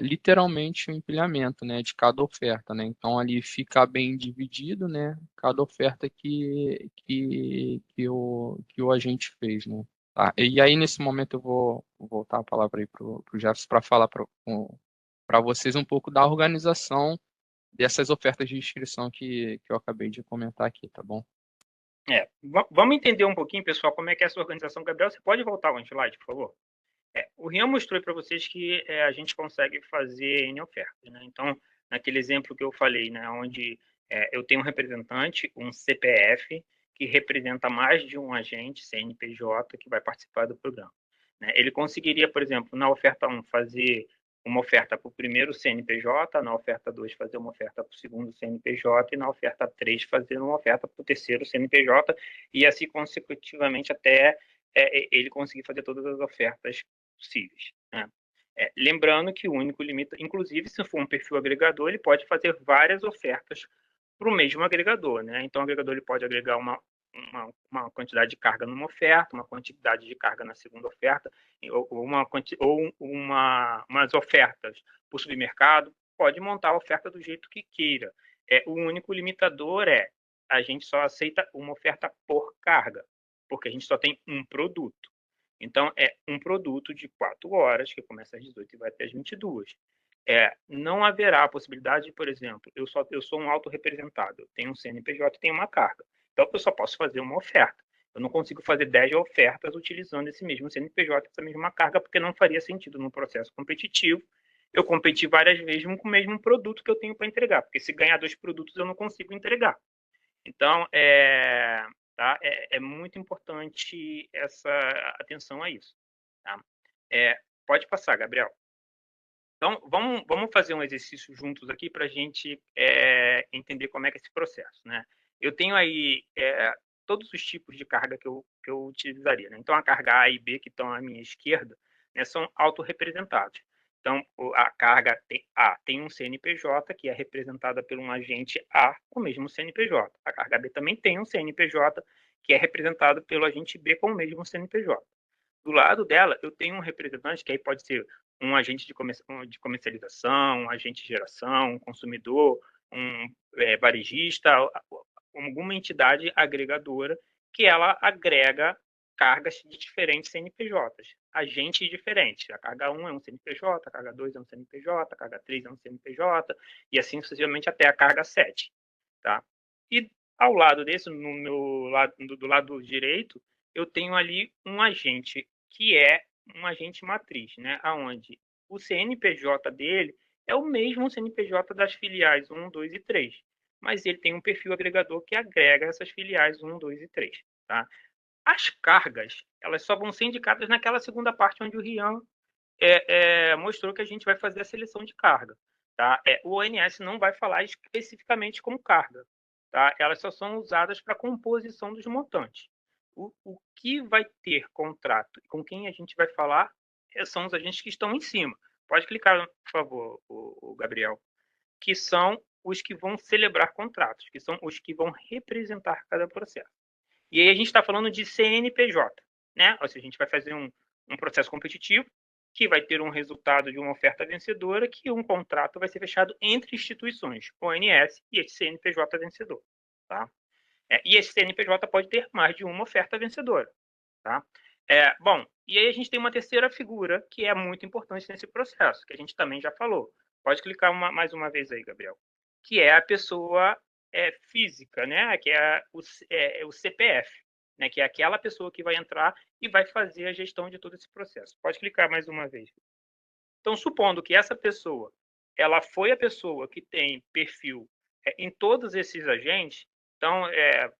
literalmente o empilhamento, né, de cada oferta, né? Então ali fica bem dividido, né, cada oferta que o agente fez, né? Tá? E aí nesse momento eu vou voltar a palavra aí para o Jefferson para falar para vocês um pouco da organização dessas ofertas de inscrição que eu acabei de comentar aqui, tá bom? Vamos entender um pouquinho, pessoal, como é que é essa organização. Gabriel, você pode voltar um slide, por favor? O Rian mostrou para vocês que a gente consegue fazer N ofertas, né? Então, naquele exemplo que eu falei, né, onde eu tenho um representante, um CPF, que representa mais de um agente, CNPJ, que vai participar do programa, né? Ele conseguiria, por exemplo, na oferta 1, fazer uma oferta para o primeiro CNPJ, na oferta 2, fazer uma oferta para o segundo CNPJ, e na oferta 3, fazer uma oferta para o terceiro CNPJ, e assim consecutivamente até ele conseguir fazer todas as ofertas possíveis, né? Lembrando que o único limite, inclusive se for um perfil agregador, ele pode fazer várias ofertas para o mesmo agregador, né? Então o agregador ele pode agregar uma quantidade de carga numa oferta, uma quantidade de carga na segunda oferta, ou umas ofertas para o submercado, pode montar a oferta do jeito que queira. O único limitador a gente só aceita uma oferta por carga, porque a gente só tem um produto. Então, é um produto de 4 horas, que começa às 18 e vai até às 22. Não haverá a possibilidade de, por exemplo, eu sou um autorrepresentado, eu tenho um CNPJ e tenho uma carga. Então, eu só posso fazer uma oferta. Eu não consigo fazer 10 ofertas utilizando esse mesmo CNPJ, essa mesma carga, porque não faria sentido no processo competitivo eu competir várias vezes com o mesmo produto que eu tenho para entregar, porque se ganhar 2 produtos eu não consigo entregar. Então, tá? É muito importante essa atenção a isso. Tá? Pode passar, Gabriel. Então, vamos fazer um exercício juntos aqui para a gente entender como é que é esse processo, né? Eu tenho aí todos os tipos de carga que eu utilizaria, né? Então, a carga A e B, que estão à minha esquerda, né, são autorrepresentados. Então, a carga A tem um CNPJ, que é representada por um agente A com o mesmo CNPJ. A carga B também tem um CNPJ, que é representado pelo agente B com o mesmo CNPJ. Do lado dela, eu tenho um representante, que aí pode ser um agente de comercialização, um agente de geração, um consumidor, um varejista, alguma entidade agregadora que ela agrega cargas de diferentes CNPJs, agentes diferentes. A carga 1 é um CNPJ, a carga 2 é um CNPJ, a carga 3 é um CNPJ, e assim sucessivamente até a carga 7. Tá? E ao lado desse, do lado direito, eu tenho ali um agente que é um agente matriz, né? Onde o CNPJ dele é o mesmo CNPJ das filiais 1, 2 e 3, mas ele tem um perfil agregador que agrega essas filiais 1, 2 e 3. Tá? As cargas, elas só vão ser indicadas naquela segunda parte onde o Rian mostrou que a gente vai fazer a seleção de carga. Tá? O ONS não vai falar especificamente como carga. Tá? Elas só são usadas para composição dos montantes. O que vai ter contrato e com quem a gente vai falar são os agentes que estão em cima. Pode clicar, por favor, o Gabriel. Que são os que vão celebrar contratos, que são os que vão representar cada processo. E aí a gente está falando de CNPJ, né? Ou seja, a gente vai fazer um processo competitivo que vai ter um resultado de uma oferta vencedora, que um contrato vai ser fechado entre instituições, ONS e esse CNPJ vencedor. Tá? E esse CNPJ pode ter mais de uma oferta vencedora. Tá? Bom, e aí a gente tem uma terceira figura que é muito importante nesse processo, que a gente também já falou. Pode clicar mais uma vez aí, Gabriel. Que é a pessoa física, né? Que é o CPF, né? Que é aquela pessoa que vai entrar e vai fazer a gestão de todo esse processo. Pode clicar mais uma vez. Então, supondo que essa pessoa ela foi a pessoa que tem perfil em todos esses agentes. Então,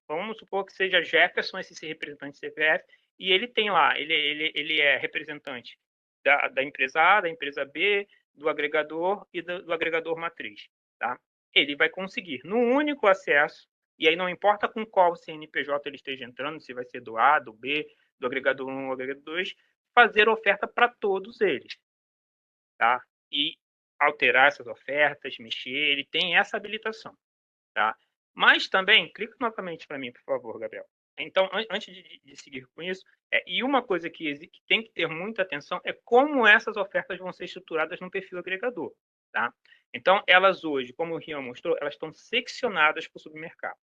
vamos supor que seja Jefferson, esse representante CPF, e ele tem lá, ele é representante da empresa A, da empresa B, do agregador e do agregador matriz. Tá? Ele vai conseguir, num único acesso, e aí não importa com qual CNPJ ele esteja entrando, se vai ser do A, do B, do agregador 1 ou agregador 2, fazer oferta para todos eles. Tá? E alterar essas ofertas, mexer, ele tem essa habilitação. Tá? Mas também, clica novamente para mim, por favor, Gabriel. Então, antes de seguir com isso, e uma coisa que tem que ter muita atenção é como essas ofertas vão ser estruturadas no perfil agregador. Tá? Então, elas hoje, como o Rian mostrou, elas estão seccionadas por submercado.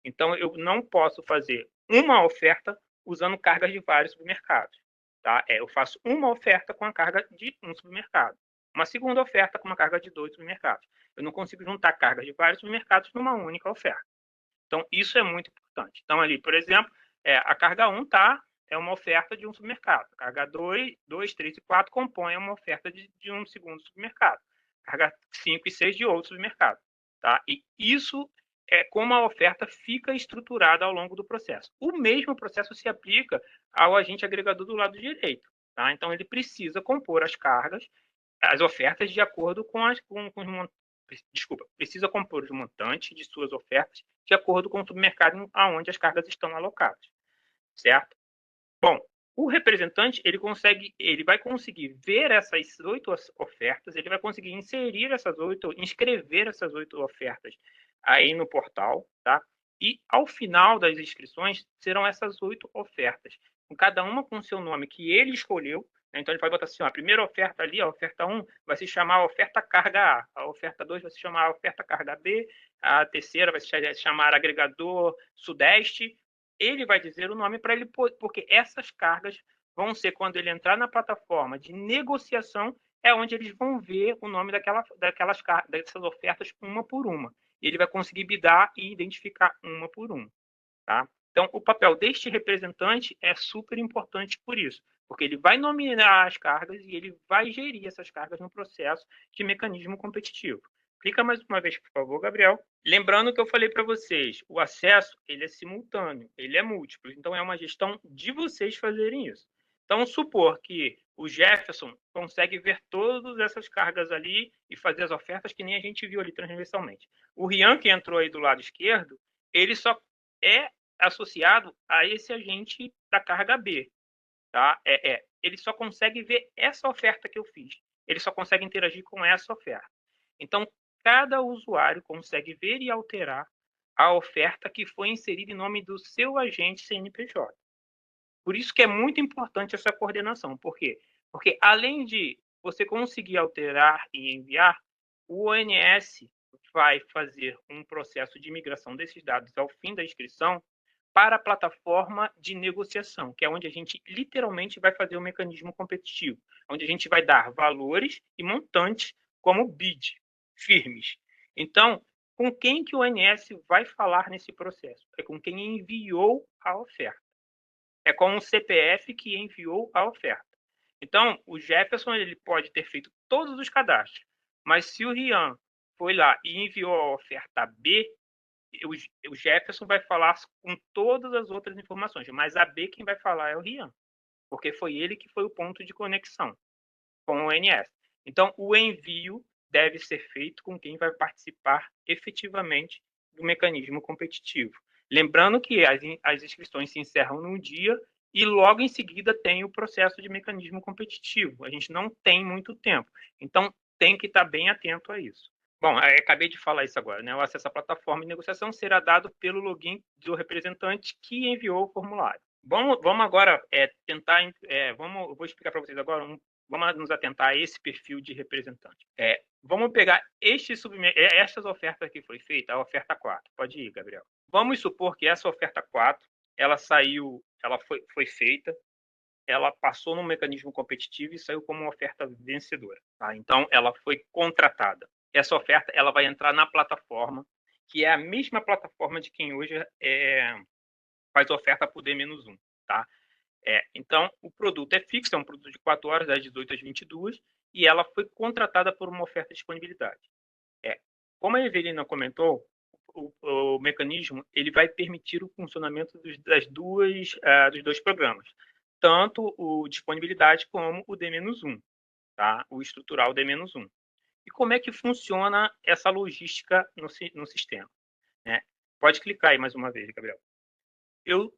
Então, eu não posso fazer uma oferta usando cargas de vários submercados. Tá? Eu faço uma oferta com a carga de um submercado. Uma segunda oferta com uma carga de 2 submercados. Eu não consigo juntar cargas de vários submercados numa única oferta. Então, isso é muito importante. Então, ali, por exemplo, a carga 1 é uma oferta de um submercado. A carga 2, 3 e 4 compõem uma oferta de um segundo submercado. Carga 5 e 6 de outro submercado. Tá? E isso é como a oferta fica estruturada ao longo do processo. O mesmo processo se aplica ao agente agregador do lado direito. Tá? Então, ele precisa compor as ofertas de acordo com precisa compor os montantes de suas ofertas de acordo com o submercado aonde as cargas estão alocadas, certo? Bom, o representante ele vai conseguir ver essas 8 ofertas, ele vai conseguir inscrever essas 8 ofertas aí no portal, tá? E ao final das inscrições serão essas 8 ofertas, com cada uma com o seu nome que ele escolheu. Então, ele pode botar assim, a primeira oferta ali, a oferta 1, vai se chamar a oferta carga A, a oferta 2 vai se chamar a oferta carga B, a terceira vai se chamar agregador Sudeste. Ele vai dizer o nome para ele, porque essas cargas vão ser, quando ele entrar na plataforma de negociação, é onde eles vão ver o nome dessas ofertas uma por uma. E ele vai conseguir bidar e identificar uma por uma. Tá? Então, o papel deste representante é super importante por isso, porque ele vai nominar as cargas e ele vai gerir essas cargas no processo de mecanismo competitivo. Clica mais uma vez, por favor, Gabriel. Lembrando que eu falei para vocês, o acesso ele é simultâneo, ele é múltiplo, então é uma gestão de vocês fazerem isso. Então, supor que o Jefferson consegue ver todas essas cargas ali e fazer as ofertas que nem a gente viu ali transversalmente. O Rian, que entrou aí do lado esquerdo, ele só é associado a esse agente da carga B. Tá? Ele só consegue ver essa oferta que eu fiz. Ele só consegue interagir com essa oferta. Então, cada usuário consegue ver e alterar a oferta que foi inserida em nome do seu agente CNPJ. Por isso que é muito importante essa coordenação. Por quê? Porque, além de você conseguir alterar e enviar, o ONS vai fazer um processo de migração desses dados ao fim da inscrição para a plataforma de negociação, que é onde a gente literalmente vai fazer o mecanismo competitivo, onde a gente vai dar valores e montantes como bid, firmes. Então, com quem que o ONS vai falar nesse processo? É com quem enviou a oferta. É com o CPF que enviou a oferta. Então, o Jefferson ele pode ter feito todos os cadastros, mas se o Rian foi lá e enviou a oferta B, o Jefferson vai falar com todas as outras informações, mas a B quem vai falar é o Rian, porque foi ele que foi o ponto de conexão com o ONS. Então, o envio deve ser feito com quem vai participar efetivamente do mecanismo competitivo. Lembrando que as inscrições se encerram num dia e logo em seguida tem o processo de mecanismo competitivo. A gente não tem muito tempo, então tem que estar bem atento a isso. Bom, acabei de falar isso agora, né? O acesso à plataforma de negociação será dado pelo login do representante que enviou o formulário. Vamos agora tentar, eu vou explicar para vocês agora, vamos nos atentar a esse perfil de representante. Vamos pegar estas ofertas que foi feita, a oferta 4. Pode ir, Gabriel. Vamos supor que essa oferta 4, ela foi feita, ela passou no mecanismo competitivo e saiu como uma oferta vencedora. Tá? Então, ela foi contratada. Essa oferta ela vai entrar na plataforma, que é a mesma plataforma de quem hoje faz oferta por D-1. Tá? Então, o produto é fixo, é um produto de 4 horas, das 18 às 22, e ela foi contratada por uma oferta de disponibilidade. Como a Evelina comentou, o mecanismo ele vai permitir o funcionamento dos dois programas, tanto o disponibilidade como o D-1, tá? O estrutural D-1. E como é que funciona essa logística no sistema? Né? Pode clicar aí mais uma vez, Gabriel. Eu,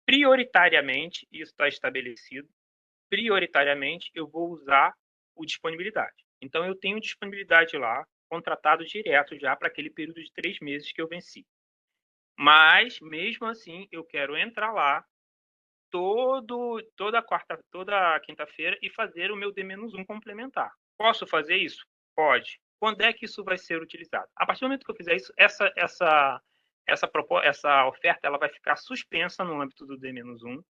prioritariamente, isso está estabelecido, prioritariamente eu vou usar o disponibilidade. Então, eu tenho disponibilidade lá, contratado direto já para aquele período de 3 meses que eu venci. Mas, mesmo assim, eu quero entrar lá toda quinta-feira e fazer o meu D-1 complementar. Posso fazer isso? Pode. Quando é que isso vai ser utilizado? A partir do momento que eu fizer isso, essa oferta ela vai ficar suspensa no âmbito do D-1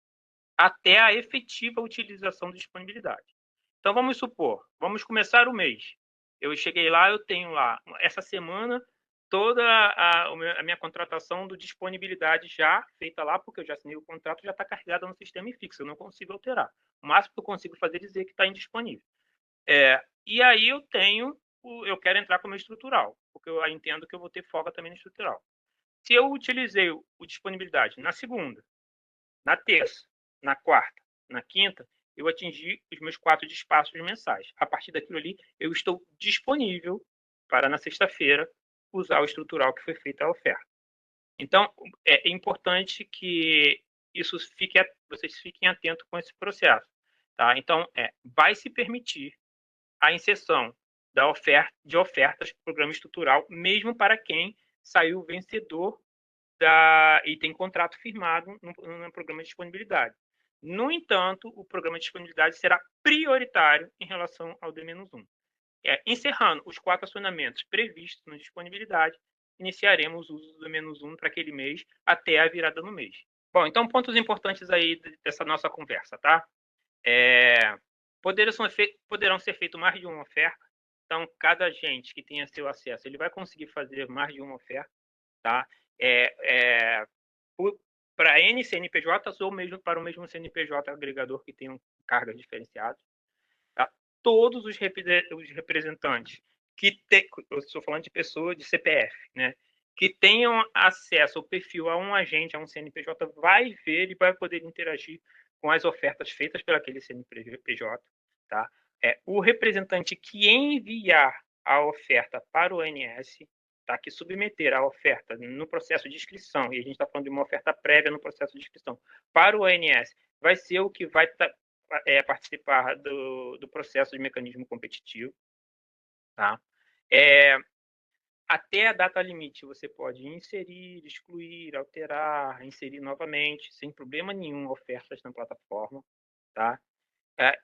até a efetiva utilização da disponibilidade. Então, vamos supor, vamos começar o mês. Eu cheguei lá, eu tenho lá, essa semana, toda a minha contratação do disponibilidade já feita lá, porque eu já assinei o contrato, já está carregada no sistema e fixo, eu não consigo alterar. O máximo que eu consigo fazer é dizer que está indisponível. E aí eu quero entrar com o meu estrutural, porque eu entendo que eu vou ter folga também no estrutural. Se eu utilizei o disponibilidade na segunda, na terça, na quarta, na quinta, eu atingi os meus 4 despachos mensais. A partir daquilo ali, eu estou disponível para, na sexta-feira, usar o estrutural que foi feita a oferta. Então, é importante que vocês fiquem atentos com esse processo. Tá? Então, vai se permitir a inserção de ofertas do programa estrutural, mesmo para quem saiu vencedor e tem contrato firmado no programa de disponibilidade. No entanto, o programa de disponibilidade será prioritário em relação ao D-1. Encerrando os 4 acionamentos previstos na disponibilidade, iniciaremos o uso do D-1 para aquele mês até a virada no mês. Bom, então pontos importantes aí dessa nossa conversa, tá? Poderão ser feitas mais de uma oferta. Então, cada agente que tenha seu acesso, ele vai conseguir fazer mais de uma oferta, tá? Para N CNPJs ou mesmo para o mesmo CNPJ agregador que tenham cargas diferenciadas. Tá? Todos os representantes eu estou falando de pessoa de CPF, né? Que tenham acesso ao perfil a um agente, a um CNPJ, vai ver e vai poder interagir com as ofertas feitas pelo aquele CNPJ. Tá? O representante que enviar a oferta para o ONS, tá? Que submeter a oferta no processo de inscrição, e a gente está falando de uma oferta prévia no processo de inscrição, para o ONS, vai ser o que vai participar do processo de mecanismo competitivo. Tá? Até a data limite, você pode inserir, excluir, alterar, inserir novamente, sem problema nenhum, ofertas na plataforma. Tá?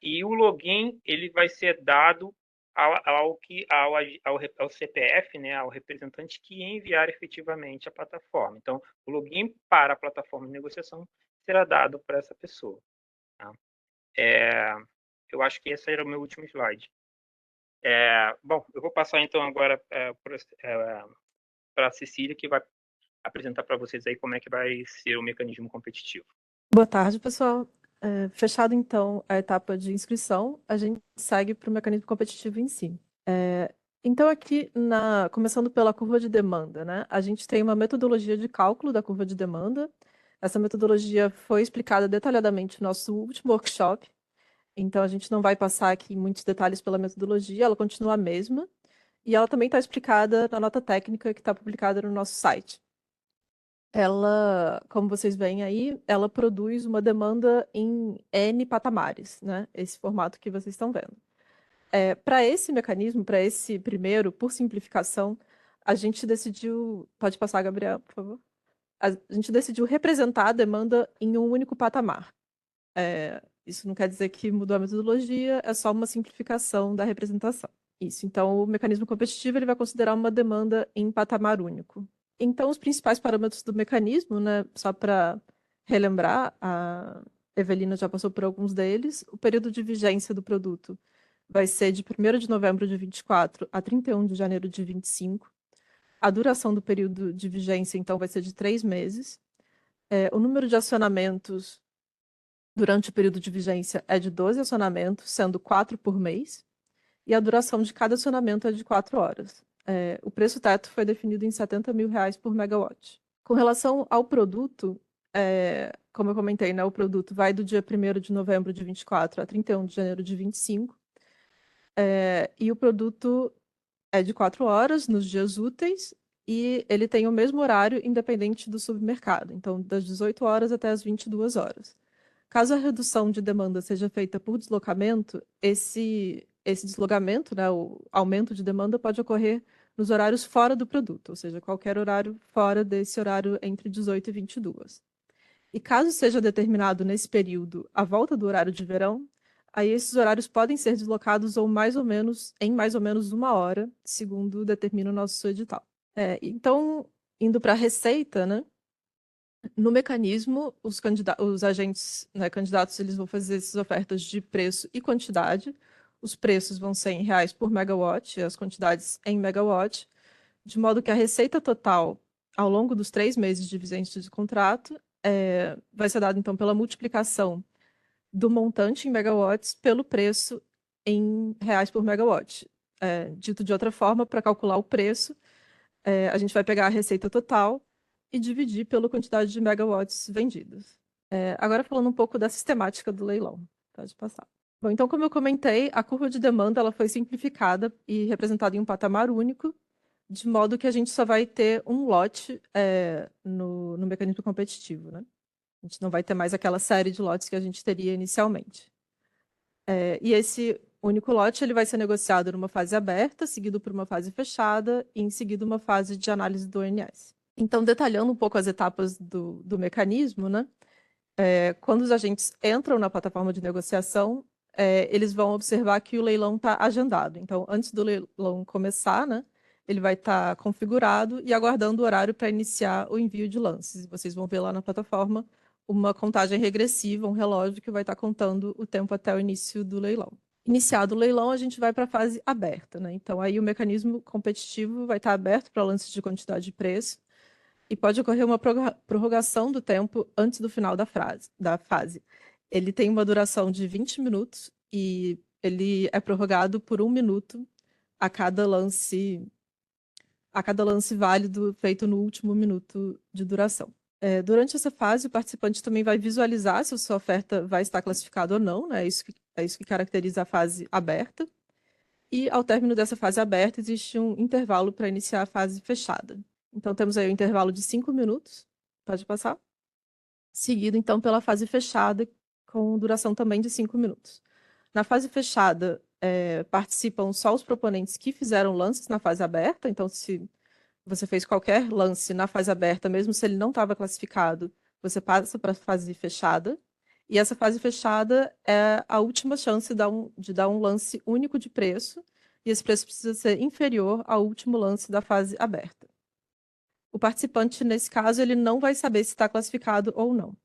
E o login ele vai ser dado ao CPF, né, ao representante que enviar efetivamente a plataforma. Então, o login para a plataforma de negociação será dado para essa pessoa. Tá? Eu acho que esse era o meu último slide. Bom, eu vou passar então agora para a Cecília, que vai apresentar para vocês aí como é que vai ser o mecanismo competitivo. Boa tarde, pessoal. Fechado, então, a etapa de inscrição, a gente segue para o mecanismo competitivo em si. Então, aqui, começando pela curva de demanda, né? A gente tem uma metodologia de cálculo da curva de demanda. Essa metodologia foi explicada detalhadamente no nosso último workshop. Então, a gente não vai passar aqui muitos detalhes pela metodologia, ela continua a mesma. E ela também está explicada na nota técnica que está publicada no nosso site. Ela, como vocês veem aí, ela produz uma demanda em N patamares, né? Esse formato que vocês estão vendo. Para esse mecanismo, para esse primeiro, por simplificação, a gente decidiu... Pode passar, Gabriel, por favor? A gente decidiu representar a demanda em um único patamar. Isso não quer dizer que mudou a metodologia, é só uma simplificação da representação. Isso, então o mecanismo competitivo ele vai considerar uma demanda em patamar único. Então, os principais parâmetros do mecanismo, né, só para relembrar, a Evelina já passou por alguns deles, o período de vigência do produto vai ser de 1º de novembro de 24 a 31 de janeiro de 25. A duração do período de vigência, então, vai ser de 3 meses. O número de acionamentos durante o período de vigência é de 12 acionamentos, sendo 4 por mês. e a duração de cada acionamento é de 4 horas. O preço teto foi definido em R$70 mil por megawatt. Com relação ao produto, como eu comentei, né, o produto vai do dia 1º de novembro de 24 a 31 de janeiro de 25, e o produto é de 4 horas nos dias úteis, e ele tem o mesmo horário independente do submercado, então das 18 horas até as 22 horas. Caso a redução de demanda seja feita por deslocamento, esse deslocamento, né, o aumento de demanda pode ocorrer nos horários fora do produto, ou seja, qualquer horário fora desse horário entre 18 e 22. E caso seja determinado nesse período a volta do horário de verão, aí esses horários podem ser deslocados em mais ou menos 1 hora, segundo determina o nosso edital. Então, indo para a receita, né? No mecanismo, os agentes, né, candidatos, eles vão fazer essas ofertas de preço e quantidade. Os preços vão ser em reais por megawatt, as quantidades em megawatt, de modo que a receita total, ao longo dos 3 meses de vigência de contrato, vai ser dada, então, pela multiplicação do montante em megawatts pelo preço em reais por megawatt. Dito de outra forma, para calcular o preço, a gente vai pegar a receita total e dividir pela quantidade de megawatts vendidos. Agora falando um pouco da sistemática do leilão. Pode passar. Bom, então, como eu comentei, a curva de demanda ela foi simplificada e representada em um patamar único, de modo que a gente só vai ter um lote no mecanismo competitivo, né? A gente não vai ter mais aquela série de lotes que a gente teria inicialmente. E esse único lote ele vai ser negociado numa fase aberta, seguido por uma fase fechada e em seguida uma fase de análise do ONS. Então, detalhando um pouco as etapas do mecanismo, né? Quando os agentes entram na plataforma de negociação, eles vão observar que o leilão está agendado. Então, antes do leilão começar, né? Ele vai estar configurado e aguardando o horário para iniciar o envio de lances. Vocês vão ver lá na plataforma uma contagem regressiva, um relógio que vai estar contando o tempo até o início do leilão. Iniciado o leilão, a gente vai para a fase aberta, né? Então, aí o mecanismo competitivo vai estar aberto para lances de quantidade de preço e pode ocorrer uma prorrogação do tempo antes do final da fase. Ele tem uma duração de 20 minutos e ele é prorrogado por 1 minuto a cada lance válido feito no último minuto de duração. Durante essa fase, o participante também vai visualizar se a sua oferta vai estar classificada ou não, né? É isso que caracteriza a fase aberta. E, ao término dessa fase aberta, existe um intervalo para iniciar a fase fechada. Então, temos aí um intervalo de 5 minutos. Pode passar. Seguido, então, pela fase fechada, com duração também de 5 minutos. Na fase fechada, participam só os proponentes que fizeram lances na fase aberta. Então, se você fez qualquer lance na fase aberta, mesmo se ele não estava classificado, você passa para a fase fechada. E essa fase fechada é a última chance de dar um lance único de preço, e esse preço precisa ser inferior ao último lance da fase aberta. O participante, nesse caso, ele não vai saber se está classificado ou não.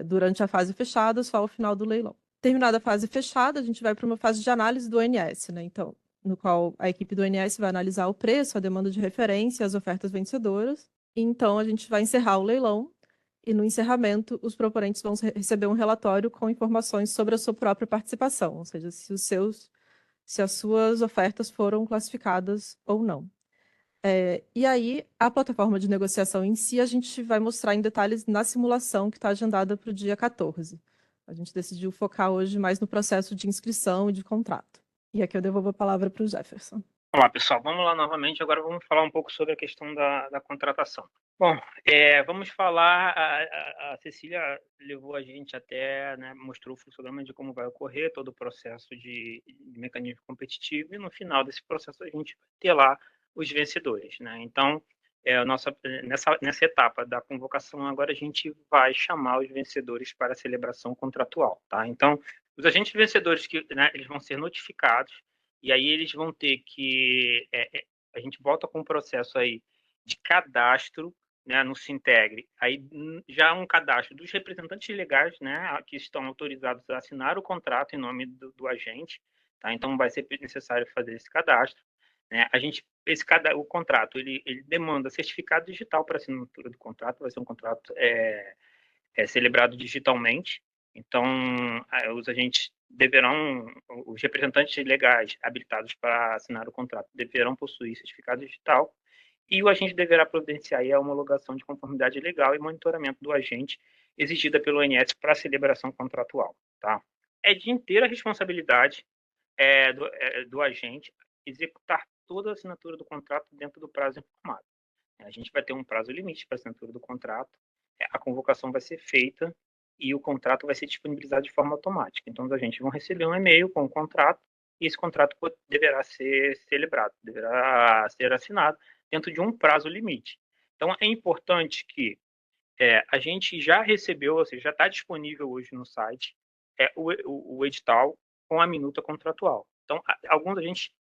Durante a fase fechada, só ao final do leilão. Terminada a fase fechada, a gente vai para uma fase de análise do ONS, né? Então, no qual a equipe do ONS vai analisar o preço, a demanda de referência, as ofertas vencedoras. E, então, a gente vai encerrar o leilão e, no encerramento, os proponentes vão receber um relatório com informações sobre a sua própria participação, ou seja, se as suas ofertas foram classificadas ou não. E aí, a plataforma de negociação em si, a gente vai mostrar em detalhes na simulação que está agendada para o dia 14. A gente decidiu focar hoje mais no processo de inscrição e de contrato. E aqui eu devolvo a palavra para o Jefferson. Olá, pessoal. Vamos lá novamente. Agora vamos falar um pouco sobre a questão da contratação. Bom, vamos falar. A Cecília levou a gente até, né, mostrou o fluxograma de como vai ocorrer todo o processo de mecanismo competitivo, e no final desse processo a gente vai ter lá os vencedores, né? Então, nessa etapa da convocação, agora a gente vai chamar os vencedores para a celebração contratual, tá? Então, os agentes vencedores, né, eles vão ser notificados, e aí eles vão ter que... a gente volta com um processo aí de cadastro, né, no Sintegre. Aí já um cadastro dos representantes legais, né, que estão autorizados a assinar o contrato em nome do agente, tá? Então vai ser necessário fazer esse cadastro, né? O contrato ele demanda certificado digital para assinatura do contrato. Vai ser um contrato celebrado digitalmente. Então os agentes os representantes legais habilitados para assinar o contrato deverão possuir certificado digital e o agente deverá providenciar a homologação de conformidade legal e monitoramento do agente exigida pelo ONS para a celebração contratual. Tá? É de inteira responsabilidade do agente executar toda a assinatura do contrato dentro do prazo informado. A gente vai ter um prazo limite para a assinatura do contrato, a convocação vai ser feita e o contrato vai ser disponibilizado de forma automática. Então, os agentes vão receber um e-mail com o contrato e esse contrato deverá ser celebrado, deverá ser assinado dentro de um prazo limite. Então, é importante que a gente já recebeu, ou seja, já está disponível hoje no site o edital com a minuta contratual. Então, alguns agentes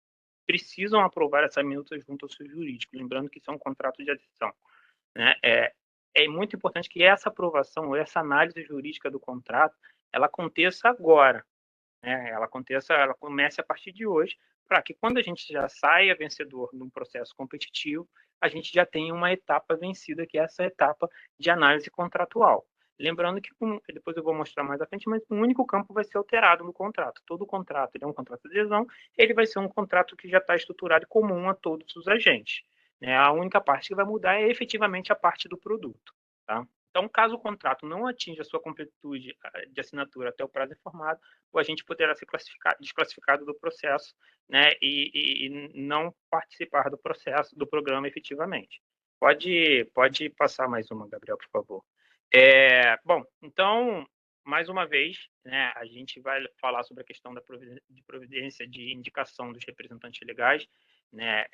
precisam aprovar essa minuta junto ao seu jurídico, lembrando que isso é um contrato de adesão. Né? É muito importante que essa aprovação, ou essa análise jurídica do contrato, ela aconteça agora. Né? Ela comece a partir de hoje, para que quando a gente já saia vencedor num processo competitivo, a gente já tenha uma etapa vencida, que é essa etapa de análise contratual. Lembrando que, depois eu vou mostrar mais à frente, mas um único campo vai ser alterado no contrato. Todo o contrato ele é um contrato de adesão, ele vai ser um contrato que já está estruturado e comum a todos os agentes. Né? A única parte que vai mudar é efetivamente a parte do produto. Tá? Então, caso o contrato não atinja a sua completude de assinatura até o prazo informado, o agente poderá ser desclassificado do processo, né, e não participar do processo, do programa efetivamente. Pode passar mais uma, Gabriel, por favor. Bom, então, mais uma vez, né, a gente vai falar sobre a questão da providência de indicação dos representantes legais. Né,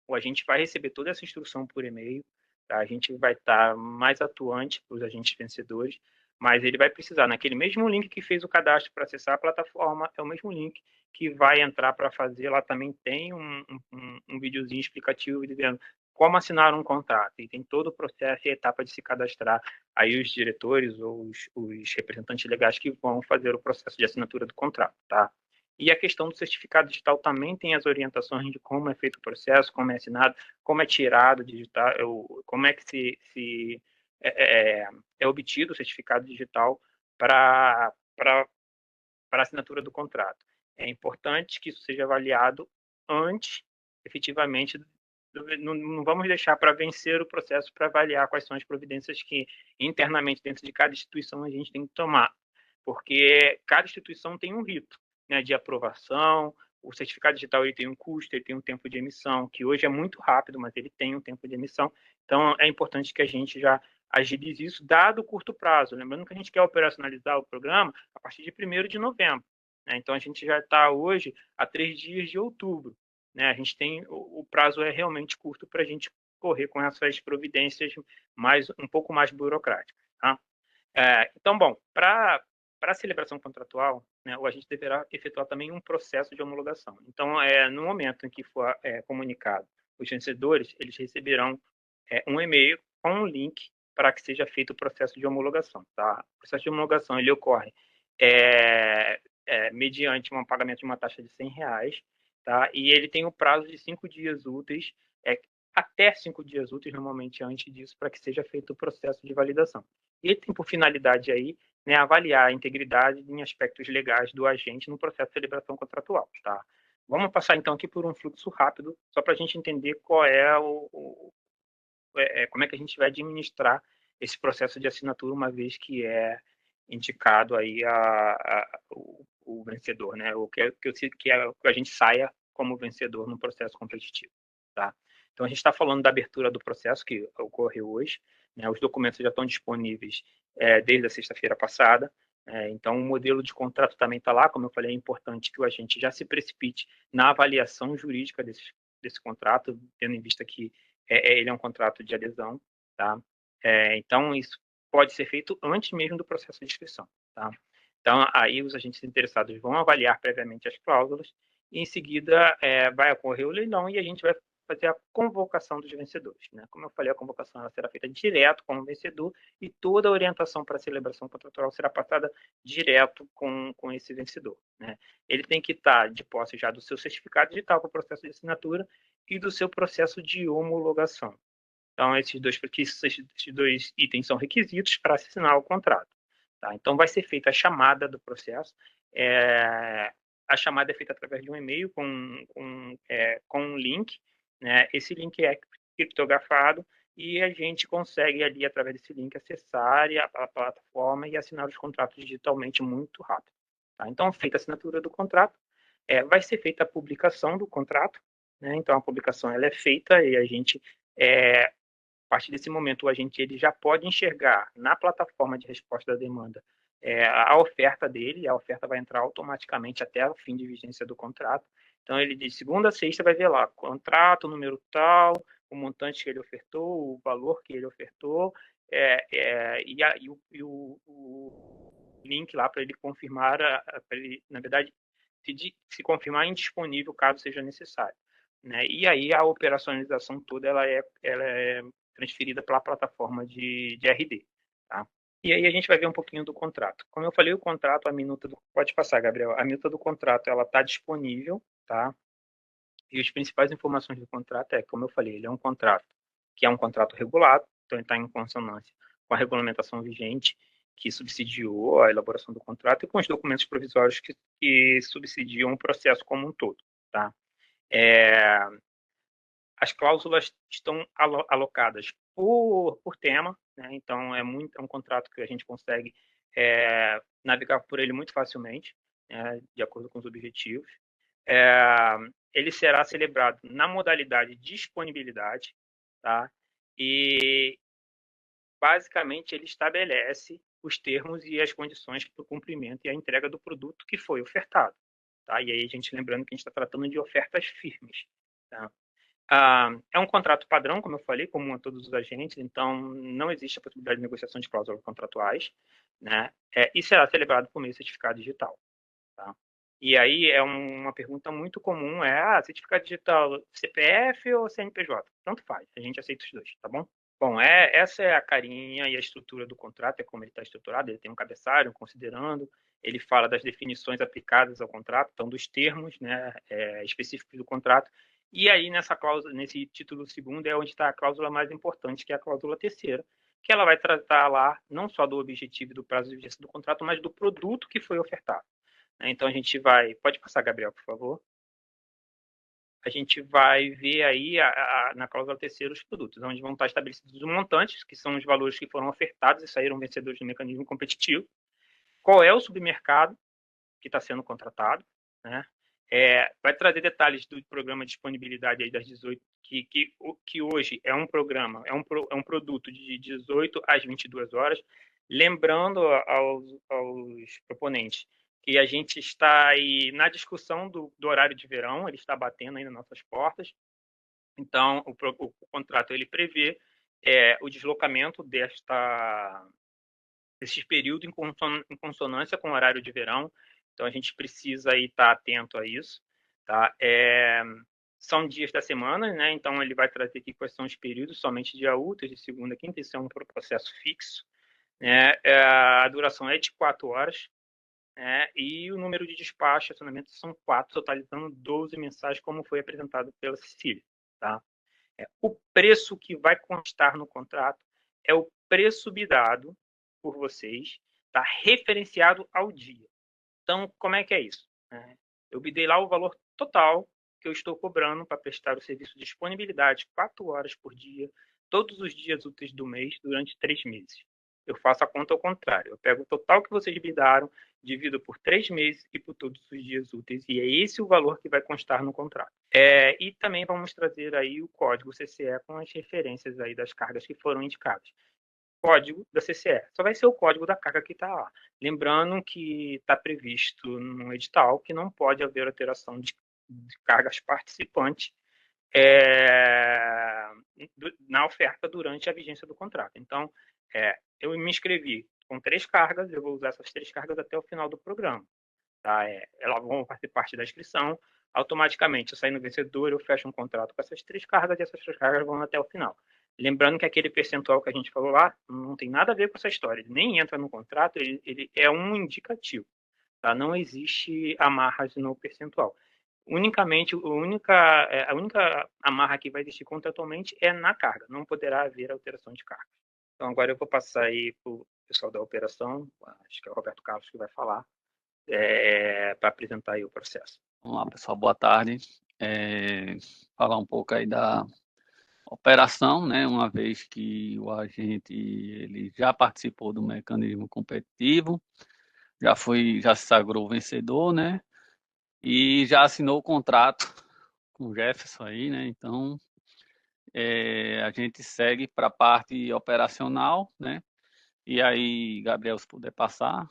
o agente vai receber toda essa instrução por e-mail. Tá? A gente vai estar mais atuante para os agentes vencedores, mas ele vai precisar, naquele mesmo link que fez o cadastro para acessar a plataforma, é o mesmo link que vai entrar para fazer. Lá também tem um videozinho explicativo dizendo como assinar um contrato, e tem todo o processo e a etapa de se cadastrar. Aí os diretores ou os representantes legais que vão fazer o processo de assinatura do contrato. Tá? E a questão do certificado digital também tem as orientações de como é feito o processo, como é assinado, como é tirado digital, como é que é obtido o certificado digital para a assinatura do contrato. É importante que isso seja avaliado antes, efetivamente. Não vamos deixar para vencer o processo para avaliar quais são as providências que internamente dentro de cada instituição a gente tem que tomar, porque cada instituição tem um rito, né, de aprovação. O certificado digital ele tem um custo, ele tem um tempo de emissão, que hoje é muito rápido, mas ele tem um tempo de emissão. Então, é importante que a gente já agilize isso, dado o curto prazo. Lembrando que a gente quer operacionalizar o programa a partir de 1º de novembro. Né? Então, a gente já está hoje a 3 dias de outubro. Né? A gente tem, o prazo é realmente curto para a gente correr com essas providências um pouco mais burocráticas. Tá? Então, bom, para a celebração contratual, né, o agente deverá efetuar também um processo de homologação. Então, no momento em que for comunicado os vencedores, eles receberão um e-mail com um link para que seja feito o processo de homologação. Tá? O processo de homologação ele ocorre mediante um pagamento de uma taxa de R$100, tá? E ele tem um prazo de 5 dias úteis, até 5 dias úteis, normalmente antes disso, para que seja feito o processo de validação. E ele tem por finalidade aí, né, avaliar a integridade em aspectos legais do agente no processo de celebração contratual. Tá? Vamos passar então aqui por um fluxo rápido, só para a gente entender qual como é que a gente vai administrar esse processo de assinatura, uma vez que é indicado aí o vencedor, né? Que a gente saia como vencedor no processo competitivo. Tá? Então, a gente está falando da abertura do processo, que ocorreu hoje. Né? Os documentos já estão disponíveis desde a sexta-feira passada. Então, o modelo de contrato também está lá. Como eu falei, é importante que o agente já se precipite na avaliação jurídica desse contrato, tendo em vista que ele é um contrato de adesão. Tá? Então, isso pode ser feito antes mesmo do processo de inscrição. Tá? Então, aí os agentes interessados vão avaliar previamente as cláusulas e, em seguida, vai ocorrer o leilão e a gente vai fazer a convocação dos vencedores. Né? Como eu falei, a convocação ela será feita direto com o vencedor e toda a orientação para a celebração contratual será passada direto com esse vencedor. Né? Ele tem que estar de posse já do seu certificado digital para o processo de assinatura e do seu processo de homologação. Então, esses dois itens são requisitos para assinar o contrato. Tá? Então, vai ser feita a chamada do processo. a chamada é feita através de um e-mail com um link, né? Esse link é criptografado e a gente consegue ali, através desse link, acessar a plataforma e assinar os contratos digitalmente muito rápido. Tá? Então, feita a assinatura do contrato, vai ser feita a publicação do contrato, né? Então, a publicação ela é feita e a gente, a partir desse momento, o agente ele já pode enxergar na plataforma de resposta da demanda a oferta dele, a oferta vai entrar automaticamente até o fim de vigência do contrato. Então, ele de segunda a sexta vai ver lá, contrato, número tal, o montante que ele ofertou, o valor que ele ofertou, e o link lá para ele confirmar, para ele, na verdade, se confirmar indisponível caso seja necessário. Né? E aí a operacionalização toda ela é transferida para a plataforma de RD. Tá? E aí a gente vai ver um pouquinho do contrato. Como eu falei, o contrato, a minuta pode passar, Gabriel. A minuta do contrato ela está disponível, tá? E as principais informações do contrato como eu falei, ele é um contrato que é um contrato regulado, então ele está em consonância com a regulamentação vigente que subsidiou a elaboração do contrato e com os documentos provisórios que subsidiam o processo como um todo, tá? As cláusulas estão alocadas por tema, né? Então é um contrato que a gente consegue navegar por ele muito facilmente, de acordo com os objetivos. Ele será celebrado na modalidade disponibilidade, tá? E basicamente ele estabelece os termos e as condições para o cumprimento e a entrega do produto que foi ofertado, tá? E aí a gente lembrando que a gente está tratando de ofertas firmes, tá? É um contrato padrão, como eu falei, comum a todos os agentes, então não existe a possibilidade de negociação de cláusulas contratuais, né? E será celebrado por meio de certificado digital. Tá? E aí uma pergunta muito comum certificado digital CPF ou CNPJ? Tanto faz, a gente aceita os dois, tá bom? Bom, essa é a carinha e a estrutura do contrato, é como ele está estruturado, ele tem um cabeçalho, considerando, ele fala das definições aplicadas ao contrato, então dos termos, né, específicos do contrato, e aí nessa cláusula, nesse título segundo é onde está a cláusula mais importante, que é a cláusula terceira, que ela vai tratar lá não só do objetivo e do prazo de vigência do contrato, mas do produto que foi ofertado. Então a gente vai, pode passar, Gabriel, por favor. A gente vai ver aí na cláusula terceira os produtos, onde vão estar estabelecidos os montantes, que são os valores que foram ofertados e saíram vencedores do mecanismo competitivo. Qual é o submercado que está sendo contratado, né? Vai trazer detalhes do programa de disponibilidade aí das 18, que hoje é um programa, é um produto de 18 às 22 horas. Lembrando aos proponentes que a gente está aí na discussão do horário de verão, ele está batendo aí nas nossas portas. Então, o contrato ele prevê o deslocamento desse período em consonância com o horário de verão. Então, a gente precisa aí estar atento a isso. Tá? São dias da semana, né? Então ele vai trazer aqui quais são os períodos, somente dia úteis, de segunda a quinta, isso é um processo fixo. Né? A duração é de 4 horas, né? E o número de despacho e acionamento são 4, totalizando 12 mensagens, como foi apresentado pela Cecília. Tá? O preço que vai constar no contrato é o preço bidado por vocês, tá? Referenciado ao dia. Então, como é que é isso? Eu bidei lá o valor total que eu estou cobrando para prestar o serviço de disponibilidade 4 horas por dia, todos os dias úteis do mês, durante 3 meses. Eu faço a conta ao contrário. Eu pego o total que vocês bidaram, divido por 3 meses e por todos os dias úteis. E é esse o valor que vai constar no contrato. E também vamos trazer aí o código CCE com as referências aí das cargas que foram indicadas. Código da CCE. Só vai ser o código da carga que está lá. Lembrando que está previsto no edital que não pode haver alteração de cargas participantes na oferta durante a vigência do contrato. Então, eu me inscrevi com 3 cargas, eu vou usar essas 3 cargas até o final do programa. Tá? Elas vão fazer parte da inscrição. Automaticamente, eu saio no vencedor, eu fecho um contrato com essas 3 cargas e essas 3 cargas vão até o final. Lembrando que aquele percentual que a gente falou lá não tem nada a ver com essa história. Ele nem entra no contrato, ele é um indicativo. Tá? Não existe amarras no percentual. Unicamente, a única amarra que vai existir contratualmente é na carga. Não poderá haver alteração de carga. Então, agora eu vou passar aí para o pessoal da operação, acho que é o Roberto Carlos que vai falar, para apresentar aí o processo. Vamos lá, pessoal, boa tarde. Falar um pouco aí da operação, né? Uma vez que o agente ele já participou do mecanismo competitivo, já se sagrou vencedor, né? E já assinou o contrato com o Jefferson aí, né? Então, a gente segue para a parte operacional, né? E aí, Gabriel, se puder passar,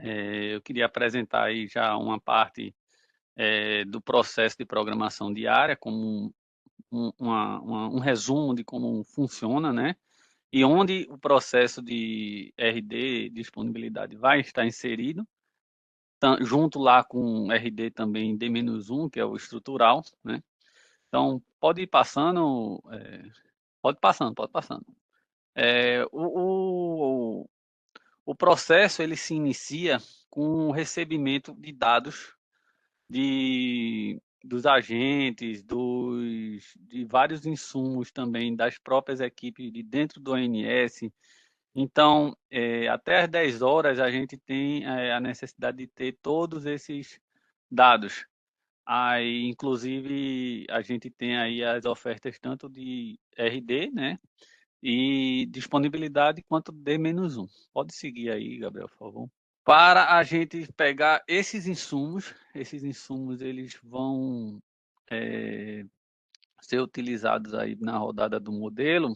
eu queria apresentar aí já uma parte do processo de programação diária, como um resumo de como funciona, né? E onde o processo de RD, disponibilidade, vai estar inserido, junto lá com RD também D-1, que é o estrutural, né? Então, pode ir passando, pode passando. O processo, ele se inicia com o recebimento de dados dos agentes, de vários insumos também, das próprias equipes de dentro do ONS. Então, até às 10 horas, a gente tem a necessidade de ter todos esses dados. Aí, inclusive, a gente tem aí as ofertas tanto de RD, né? E disponibilidade quanto D-1. Pode seguir aí, Gabriel, por favor. Para a gente pegar esses insumos eles vão ser utilizados aí na rodada do modelo.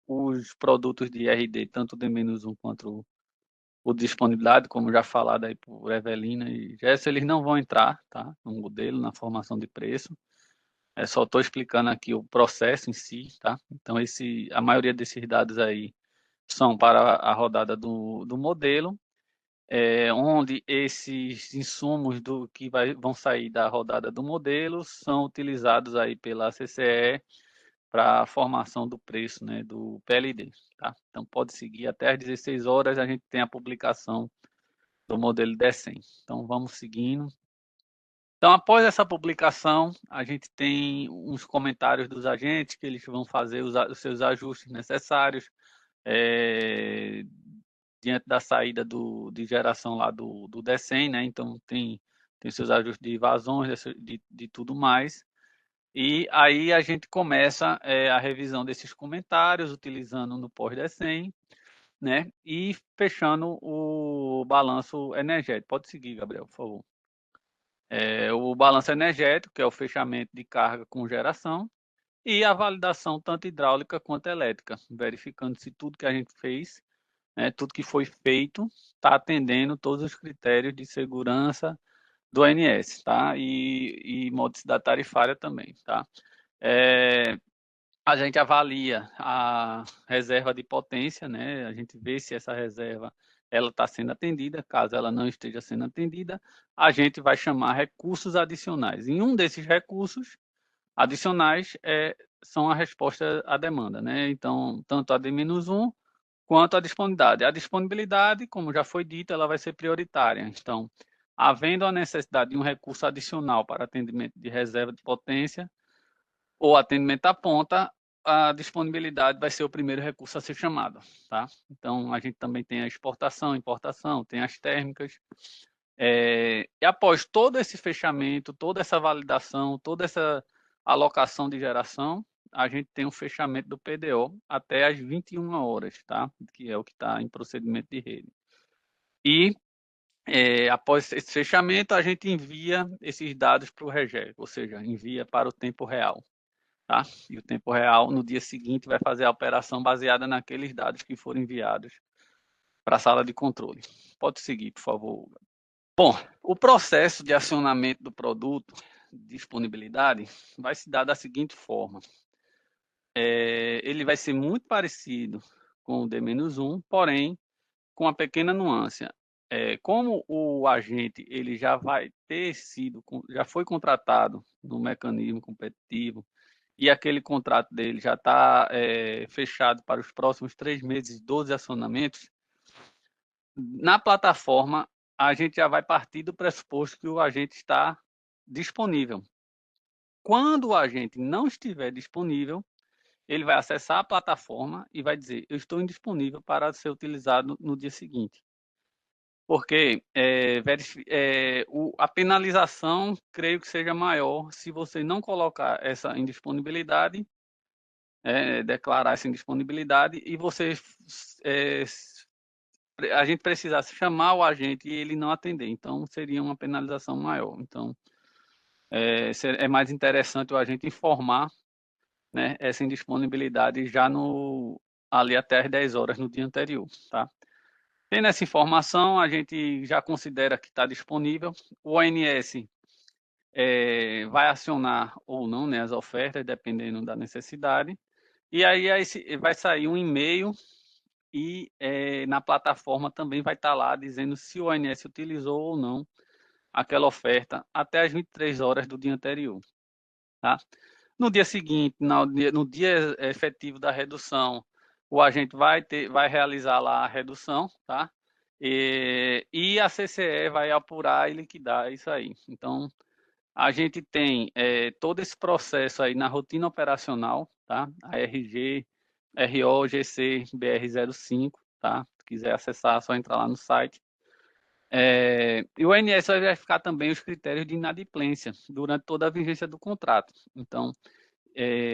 Os produtos de RD, tanto o D-1 quanto o disponibilidade, como já falado aí por Evelina e Jéssica, eles não vão entrar, tá, no modelo, na formação de preço. Só estou explicando aqui o processo em si, tá? Então, a maioria desses dados aí são para a rodada do modelo, onde esses insumos que vão sair da rodada do modelo são utilizados aí pela CCE para a formação do preço, né, do PLD, tá? Então, pode seguir até às 16 horas, a gente tem a publicação do modelo D100. Então, vamos seguindo. Então, após essa publicação, a gente tem uns comentários dos agentes que eles vão fazer os seus ajustes necessários diante da saída de geração lá do D100, né? Então, tem seus ajustes de vazões, de tudo mais. E aí a gente começa a revisão desses comentários, utilizando no pós-D100, né? E fechando o balanço energético. Pode seguir, Gabriel, por favor. O balanço energético, que é o fechamento de carga com geração, e a validação tanto hidráulica quanto elétrica, verificando se tudo que a gente fez, né, tudo que foi feito, está atendendo todos os critérios de segurança do ANS, tá? E modicidade tarifária também, tá? A gente avalia a reserva de potência, né? A gente vê se essa reserva ela está sendo atendida. Caso ela não esteja sendo atendida, a gente vai chamar recursos adicionais. Em um desses recursos adicionais são a resposta à demanda, né? Então, tanto a D-1 quanto a disponibilidade. A disponibilidade, como já foi dito, ela vai ser prioritária. Então, havendo a necessidade de um recurso adicional para atendimento de reserva de potência ou atendimento à ponta, a disponibilidade vai ser o primeiro recurso a ser chamado, tá? Então, a gente também tem a exportação, importação, tem as térmicas. E após todo esse fechamento, toda essa validação, toda essa alocação de geração, a gente tem um fechamento do PDO até às 21 horas, tá? Que é o que está em procedimento de rede. E após esse fechamento, a gente envia esses dados para o REGEC, ou seja, envia para o tempo real. Tá? E o tempo real, no dia seguinte, vai fazer a operação baseada naqueles dados que foram enviados para a sala de controle. Pode seguir, por favor. Bom, o processo de acionamento do produto, disponibilidade, vai se dar da seguinte forma. Ele vai ser muito parecido com o D-1, porém, com uma pequena nuance. Como o agente ele já foi contratado no mecanismo competitivo, e aquele contrato dele já está fechado para os próximos 3 meses, 12 acionamentos, na plataforma a gente já vai partir do pressuposto que o agente está disponível. Quando o agente não estiver disponível, ele vai acessar a plataforma e vai dizer, eu estou indisponível para ser utilizado no dia seguinte. Porque a penalização, creio que seja maior se você não colocar essa indisponibilidade, declarar essa indisponibilidade, e você a gente precisasse chamar o agente e ele não atender. Então, seria uma penalização maior. Então, é mais interessante o agente informar, né, essa indisponibilidade já ali até as 10 horas no dia anterior, tá? Tendo essa informação, a gente já considera que está disponível. O ONS vai acionar ou não, né, as ofertas, dependendo da necessidade. E aí vai sair um e-mail e na plataforma também vai estar lá dizendo se o ONS utilizou ou não aquela oferta até as 23 horas do dia anterior. Tá? No dia seguinte, no dia efetivo da redução, o agente vai realizar lá a redução, tá? E a CCE vai apurar e liquidar isso aí. Então, a gente tem todo esse processo aí na rotina operacional, tá? A RG, RO, GC, BR05, tá? Se quiser acessar, é só entrar lá no site. E o ONS vai verificar também os critérios de inadimplência durante toda a vigência do contrato. Então,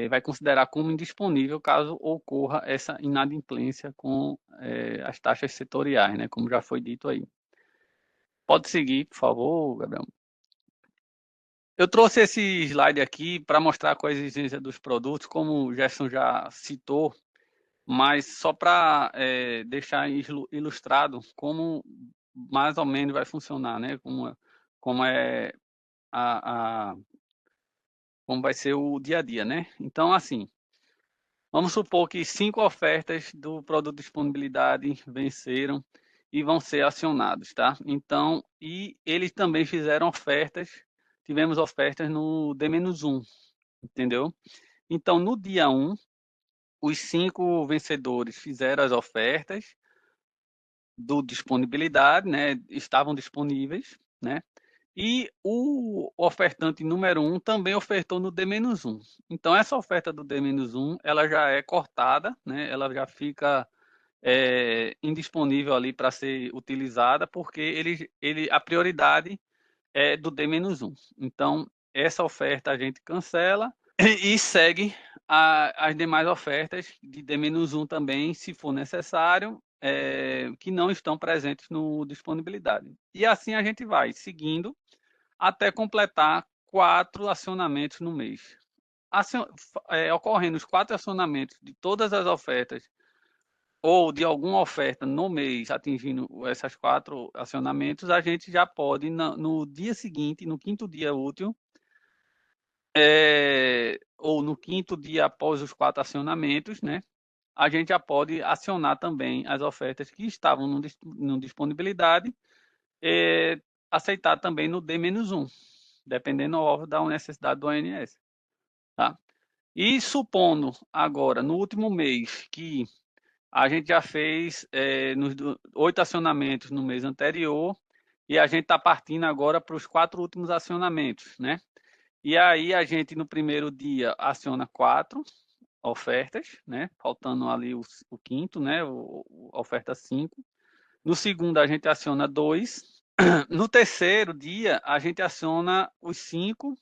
vai considerar como indisponível caso ocorra essa inadimplência com as taxas setoriais, né? Como já foi dito aí. Pode seguir, por favor, Gabriel. Eu trouxe esse slide aqui para mostrar a coexistência dos produtos, como o Gerson já citou, mas só para deixar ilustrado como mais ou menos vai funcionar, né? Como vai ser o dia a dia, né? Então, assim, vamos supor que 5 ofertas do produto de disponibilidade venceram e vão ser acionados, tá? Então, e eles também fizeram ofertas, tivemos ofertas no D-1, entendeu? Então, no dia 1, os 5 vencedores fizeram as ofertas do disponibilidade, né? Estavam disponíveis, né? E o ofertante número 1 também ofertou no D-1. Então, essa oferta do D-1, ela já é cortada, né? Ela já fica indisponível ali para ser utilizada, porque a prioridade é do D-1. Então, essa oferta a gente cancela e segue as demais ofertas de D-1 também, se for necessário, que não estão presentes no disponibilidade. E assim a gente vai seguindo até completar 4 acionamentos no mês. Ocorrendo os 4 acionamentos de todas as ofertas ou de alguma oferta no mês atingindo esses 4 acionamentos, a gente já pode, no dia seguinte, no 5º dia útil, ou no 5º dia após os 4 acionamentos, né? A gente já pode acionar também as ofertas que estavam no disponibilidade, aceitar também no D-1, dependendo da necessidade do ONS. Tá? E supondo agora, no último mês, que a gente já fez nos 8 acionamentos no mês anterior, e a gente está partindo agora para os 4 últimos acionamentos, né? E aí a gente, no primeiro dia, aciona 4 ofertas, né? Faltando ali o 5º, né? A oferta 5. No segundo, a gente aciona 2. No terceiro dia, a gente aciona os 5.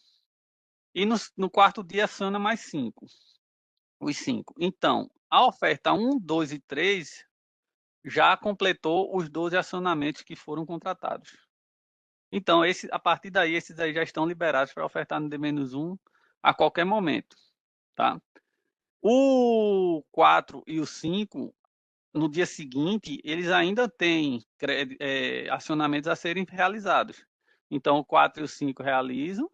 E no 4º dia, aciona mais 5. Os 5. Então, a oferta 1, 2 e 3 já completou os 12 acionamentos que foram contratados. Então, a partir daí, esses aí já estão liberados para ofertar no D-1 a qualquer momento. Tá? O 4 e o 5, no dia seguinte, eles ainda têm acionamentos a serem realizados. Então, o 4 e o 5 realizam,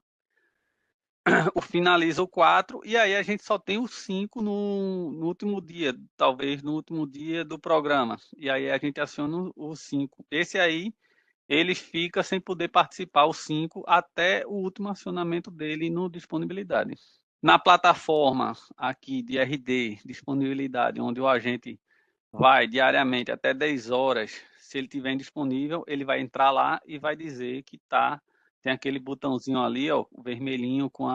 finaliza o 4, e aí a gente só tem o 5 no último dia, talvez no último dia do programa. E aí a gente aciona o 5. Esse aí, ele fica sem poder participar, o 5, até o último acionamento dele no disponibilidade. Na plataforma aqui de RD, disponibilidade, onde o agente vai diariamente até 10 horas, se ele tiver disponível, ele vai entrar lá e vai dizer que tem aquele botãozinho ali, ó, vermelhinho com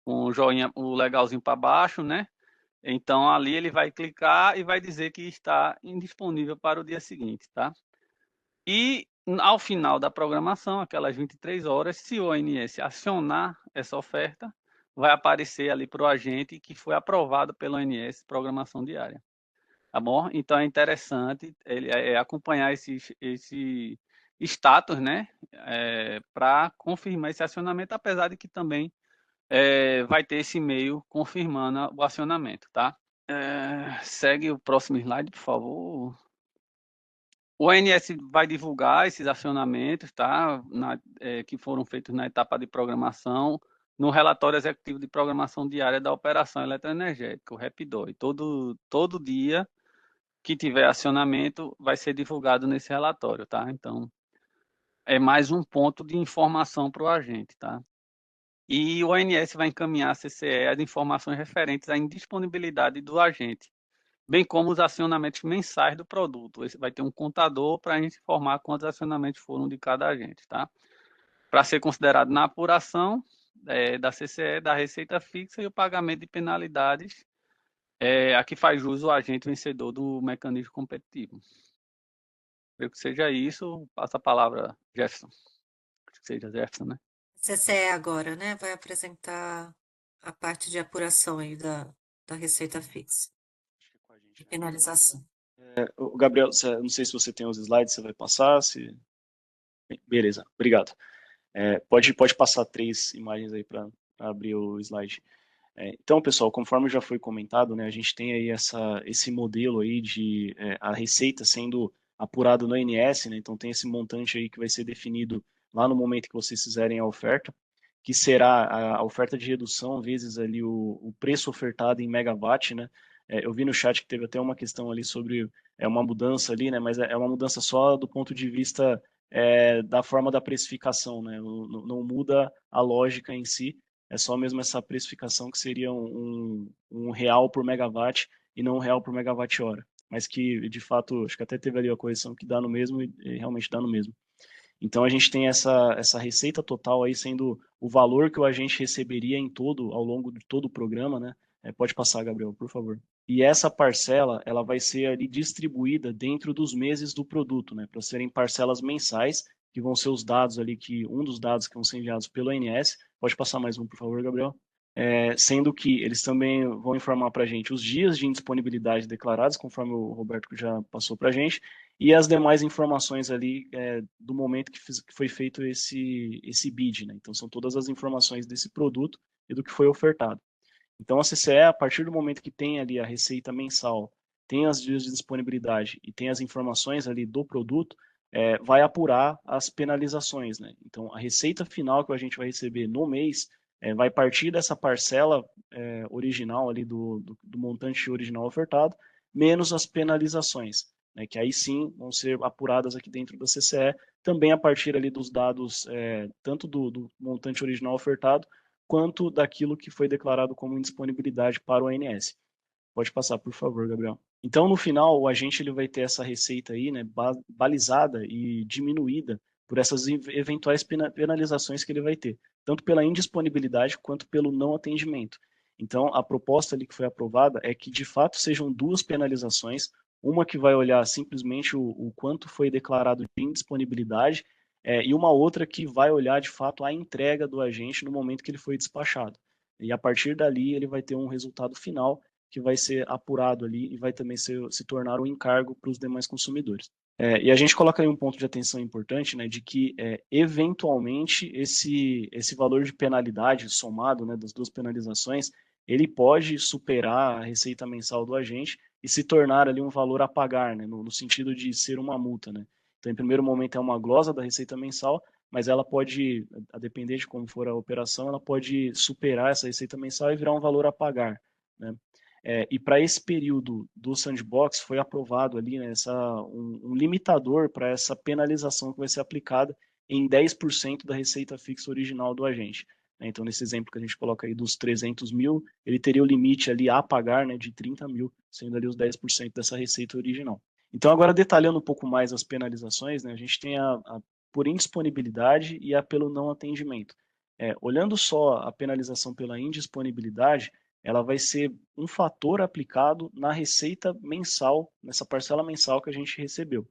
o joinha, o legalzinho para baixo, né? Então ali ele vai clicar e vai dizer que está indisponível para o dia seguinte, tá? E ao final da programação, aquelas 23 horas, se o ONS acionar essa oferta, vai aparecer ali para o agente que foi aprovado pelo ONS programação diária. Tá bom? Então é interessante acompanhar esse status, né? Para confirmar esse acionamento, apesar de que também vai ter esse e-mail confirmando o acionamento, tá? Segue o próximo slide, por favor. O ONS vai divulgar esses acionamentos, tá? Que foram feitos na etapa de programação, no relatório executivo de programação diária da operação eletroenergética, o REP2. Todo dia que tiver acionamento vai ser divulgado nesse relatório, tá? Então, é mais um ponto de informação para o agente, tá? E o ONS vai encaminhar à CCE as informações referentes à indisponibilidade do agente, bem como os acionamentos mensais do produto. Esse vai ter um contador para a gente informar quantos acionamentos foram de cada agente, tá? Para ser considerado na apuração da CCE, da receita fixa e o pagamento de penalidades a que faz jus o agente vencedor do mecanismo competitivo. Espero que seja isso. Passa a palavra, Jefferson. Acho que seja Jefferson, né? CCE agora, né? Vai apresentar a parte de apuração aí da receita fixa e penalização. Gabriel, não sei se você tem os slides, você vai passar? Beleza, obrigado. Pode passar 3 imagens aí para abrir o slide. Então, pessoal, conforme já foi comentado, né, a gente tem aí esse modelo aí de a receita sendo apurada no ONS, né, então tem esse montante aí que vai ser definido lá no momento que vocês fizerem a oferta, que será a oferta de redução vezes ali o preço ofertado em megawatt, né. Eu vi no chat que teve até uma questão ali sobre uma mudança ali, né, mas é uma mudança só do ponto de vista da forma da precificação, né, não muda a lógica em si, é só mesmo essa precificação que seria um real por megawatt e não um real por megawatt-hora. Mas que, de fato, acho que até teve ali a correção que dá no mesmo e realmente dá no mesmo. Então, a gente tem essa receita total aí sendo o valor que o agente receberia ao longo de todo o programa, né? Pode passar, Gabriel, por favor. E essa parcela, ela vai ser ali distribuída dentro dos meses do produto, né? Para serem parcelas mensais, que vão ser os dados ali, um dos dados que vão ser enviados pelo ONS. Pode passar mais um, por favor, Gabriel. Sendo que eles também vão informar para a gente os dias de indisponibilidade declarados, conforme o Roberto já passou para a gente, e as demais informações ali do momento que foi feito esse bid, né? Então, são todas as informações desse produto e do que foi ofertado. Então, a CCE, a partir do momento que tem ali a receita mensal, tem as dias de disponibilidade e tem as informações ali do produto, vai apurar as penalizações, né? Então, a receita final que a gente vai receber no mês vai partir dessa parcela original ali do montante original ofertado, menos as penalizações, né, que aí sim vão ser apuradas aqui dentro da CCE, também a partir ali dos dados, tanto do montante original ofertado, quanto daquilo que foi declarado como indisponibilidade para o ONS. Pode passar, por favor, Gabriel. Então, no final, o agente ele vai ter essa receita aí, né, balizada e diminuída por essas eventuais penalizações que ele vai ter, tanto pela indisponibilidade quanto pelo não atendimento. Então, a proposta ali que foi aprovada é que, de fato, sejam 2 penalizações, uma que vai olhar simplesmente o quanto foi declarado de indisponibilidade e uma outra que vai olhar, de fato, a entrega do agente no momento que ele foi despachado. E, a partir dali, ele vai ter um resultado final que vai ser apurado ali e vai também se tornar um encargo para os demais consumidores. E a gente coloca aí um ponto de atenção importante, né, de que eventualmente esse valor de penalidade somado, né, das 2 penalizações, ele pode superar a receita mensal do agente e se tornar ali um valor a pagar, né, no sentido de ser uma multa, né. Então, em primeiro momento é uma glosa da receita mensal, mas ela pode, a depender de como for a operação, ela pode superar essa receita mensal e virar um valor a pagar, né. E para esse período do sandbox foi aprovado ali, né, um limitador para essa penalização que vai ser aplicada em 10% da receita fixa original do agente. Então, nesse exemplo que a gente coloca aí dos 300 mil, ele teria o limite ali a pagar, né, de 30 mil, sendo ali os 10% dessa receita original. Então, agora detalhando um pouco mais as penalizações, né, a gente tem a por indisponibilidade e a pelo não atendimento. Olhando só a penalização pela indisponibilidade, ela vai ser um fator aplicado na receita mensal, nessa parcela mensal que a gente recebeu.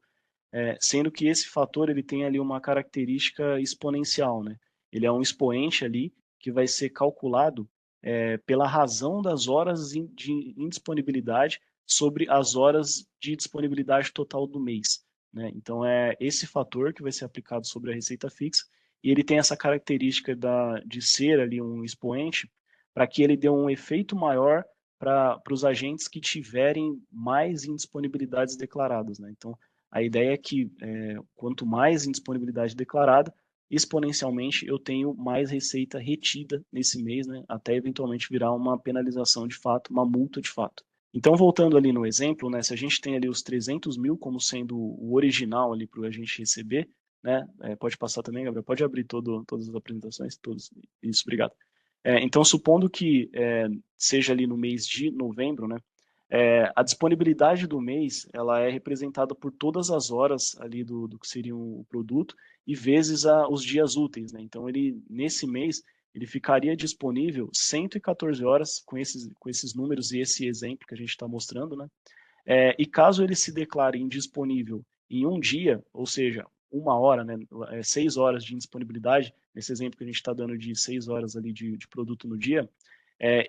sendo que esse fator ele tem ali uma característica exponencial, né? Ele é um expoente ali que vai ser calculado pela razão das horas de indisponibilidade sobre as horas de disponibilidade total do mês, né? Então, é esse fator que vai ser aplicado sobre a receita fixa, e ele tem essa característica de ser ali um expoente para que ele dê um efeito maior para os agentes que tiverem mais indisponibilidades declaradas, né? Então, a ideia é que quanto mais indisponibilidade declarada, exponencialmente eu tenho mais receita retida nesse mês, né? Até eventualmente virar uma penalização de fato, uma multa de fato. Então, voltando ali no exemplo, né, se a gente tem ali os 300 mil como sendo o original ali para a gente receber, né, pode passar também, Gabriel, pode abrir todas as apresentações, todos, isso, obrigado. Então, supondo que seja ali no mês de novembro, né, a disponibilidade do mês ela é representada por todas as horas ali do que seria o produto e vezes os dias úteis, né? Então, ele nesse mês ele ficaria disponível 114 horas com esses números e esse exemplo que a gente está mostrando, né? E caso ele se declare indisponível em um dia, ou seja, 1 hora, né, 6 horas de indisponibilidade, nesse exemplo que a gente está dando de 6 horas ali de produto no dia,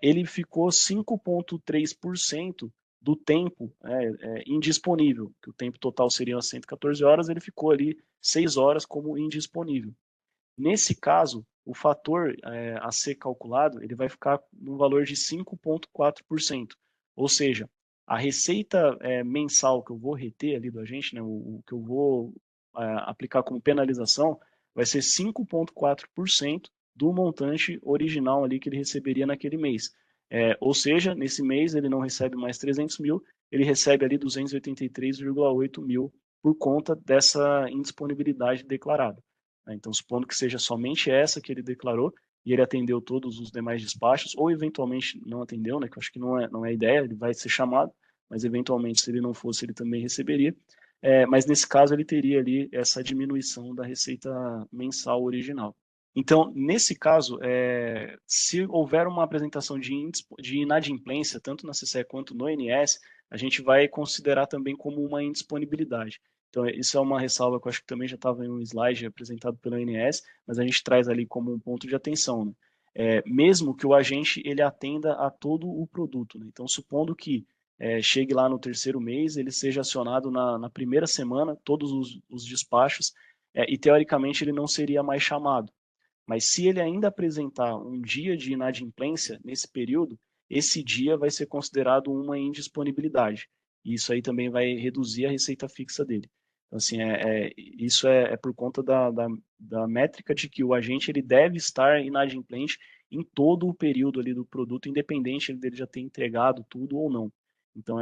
ele ficou 5,3% do tempo indisponível, que o tempo total seria 114 horas, ele ficou ali 6 horas como indisponível. Nesse caso, o fator a ser calculado, ele vai ficar no valor de 5,4%, ou seja, a receita mensal que eu vou reter ali do agente, né, o que eu vou aplicar como penalização, vai ser 5,4% do montante original ali que ele receberia naquele mês. Ou seja, nesse mês ele não recebe mais 300 mil, ele recebe ali 283,8 mil por conta dessa indisponibilidade declarada. Então, supondo que seja somente essa que ele declarou e ele atendeu todos os demais despachos, ou eventualmente não atendeu, né, que eu acho que não é a ideia, ele vai ser chamado, mas eventualmente se ele não fosse, ele também receberia. Mas nesse caso ele teria ali essa diminuição da receita mensal original. Então, nesse caso, se houver uma apresentação de inadimplência, tanto na CCE quanto no INS, a gente vai considerar também como uma indisponibilidade. Então, isso é uma ressalva que eu acho que também já estava em um slide apresentado pelo INS, mas a gente traz ali como um ponto de atenção, né? Mesmo que o agente ele atenda a todo o produto, né? Então, supondo que chegue lá no terceiro mês, ele seja acionado na primeira semana, todos os despachos, e teoricamente ele não seria mais chamado. Mas se ele ainda apresentar um dia de inadimplência nesse período, esse dia vai ser considerado uma indisponibilidade. E isso aí também vai reduzir a receita fixa dele. Então, assim, isso é por conta da métrica de que o agente ele deve estar inadimplente em todo o período ali do produto, independente dele já ter entregado tudo ou não. Então,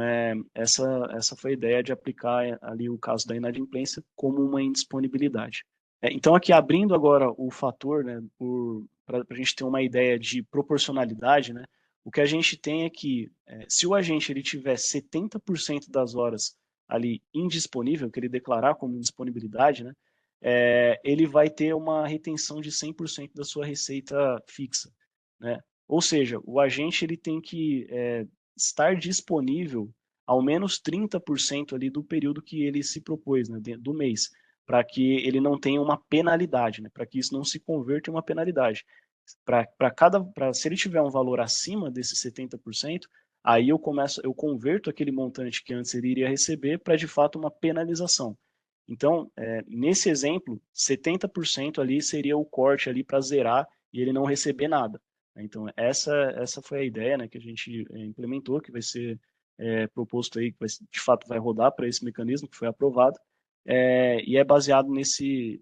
essa foi a ideia de aplicar ali o caso da inadimplência como uma indisponibilidade. Então, aqui abrindo agora o fator, né, para a gente ter uma ideia de proporcionalidade, né, o que a gente tem é que, se o agente ele tiver 70% das horas ali indisponível, que ele declarar como indisponibilidade, né, ele vai ter uma retenção de 100% da sua receita fixa, né? Ou seja, o agente ele tem que estar disponível ao menos 30% ali do período que ele se propôs, né, do mês, para que ele não tenha uma penalidade, né, para que isso não se converta em uma penalidade. Se ele tiver um valor acima desses 70%, aí eu converto aquele montante que antes ele iria receber para de fato uma penalização. Então, nesse exemplo, 70% ali seria o corte ali para zerar e ele não receber nada. Então, essa foi a ideia, né, que a gente implementou, que vai ser proposto aí, que de fato vai rodar para esse mecanismo que foi aprovado, e é baseado nesse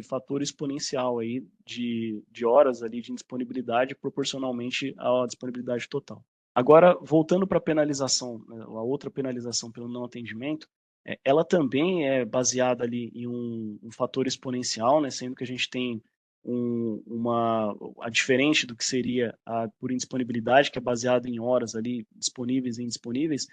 fator exponencial aí de horas ali de indisponibilidade proporcionalmente à disponibilidade total. Agora, voltando para a penalização, né, a outra penalização pelo não atendimento, ela também é baseada ali em um fator exponencial, né, sendo que a gente tem a diferente do que seria a por indisponibilidade, que é baseada em horas ali disponíveis e indisponíveis.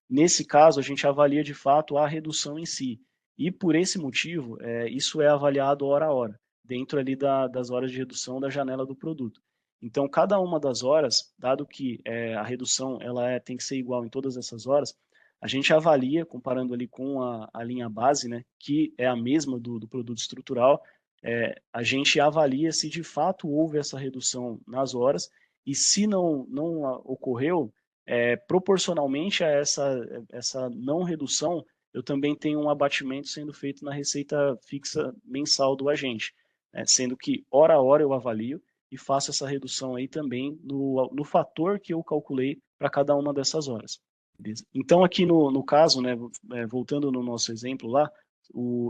Nesse caso, a gente avalia de fato a redução em si. E por esse motivo, isso é avaliado hora a hora, dentro ali das horas de redução da janela do produto. Então, cada uma das horas, dado que a redução tem que ser igual em todas essas horas, a gente avalia, comparando ali com a linha base, né, que é a mesma do produto estrutural, a gente avalia se de fato houve essa redução nas horas, e se não ocorreu, proporcionalmente a essa não redução, eu também tenho um abatimento sendo feito na receita fixa mensal do agente, sendo que hora a hora eu avalio e faço essa redução aí também no fator que eu calculei para cada uma dessas horas. Beleza? Então, aqui no caso, né, voltando no nosso exemplo lá,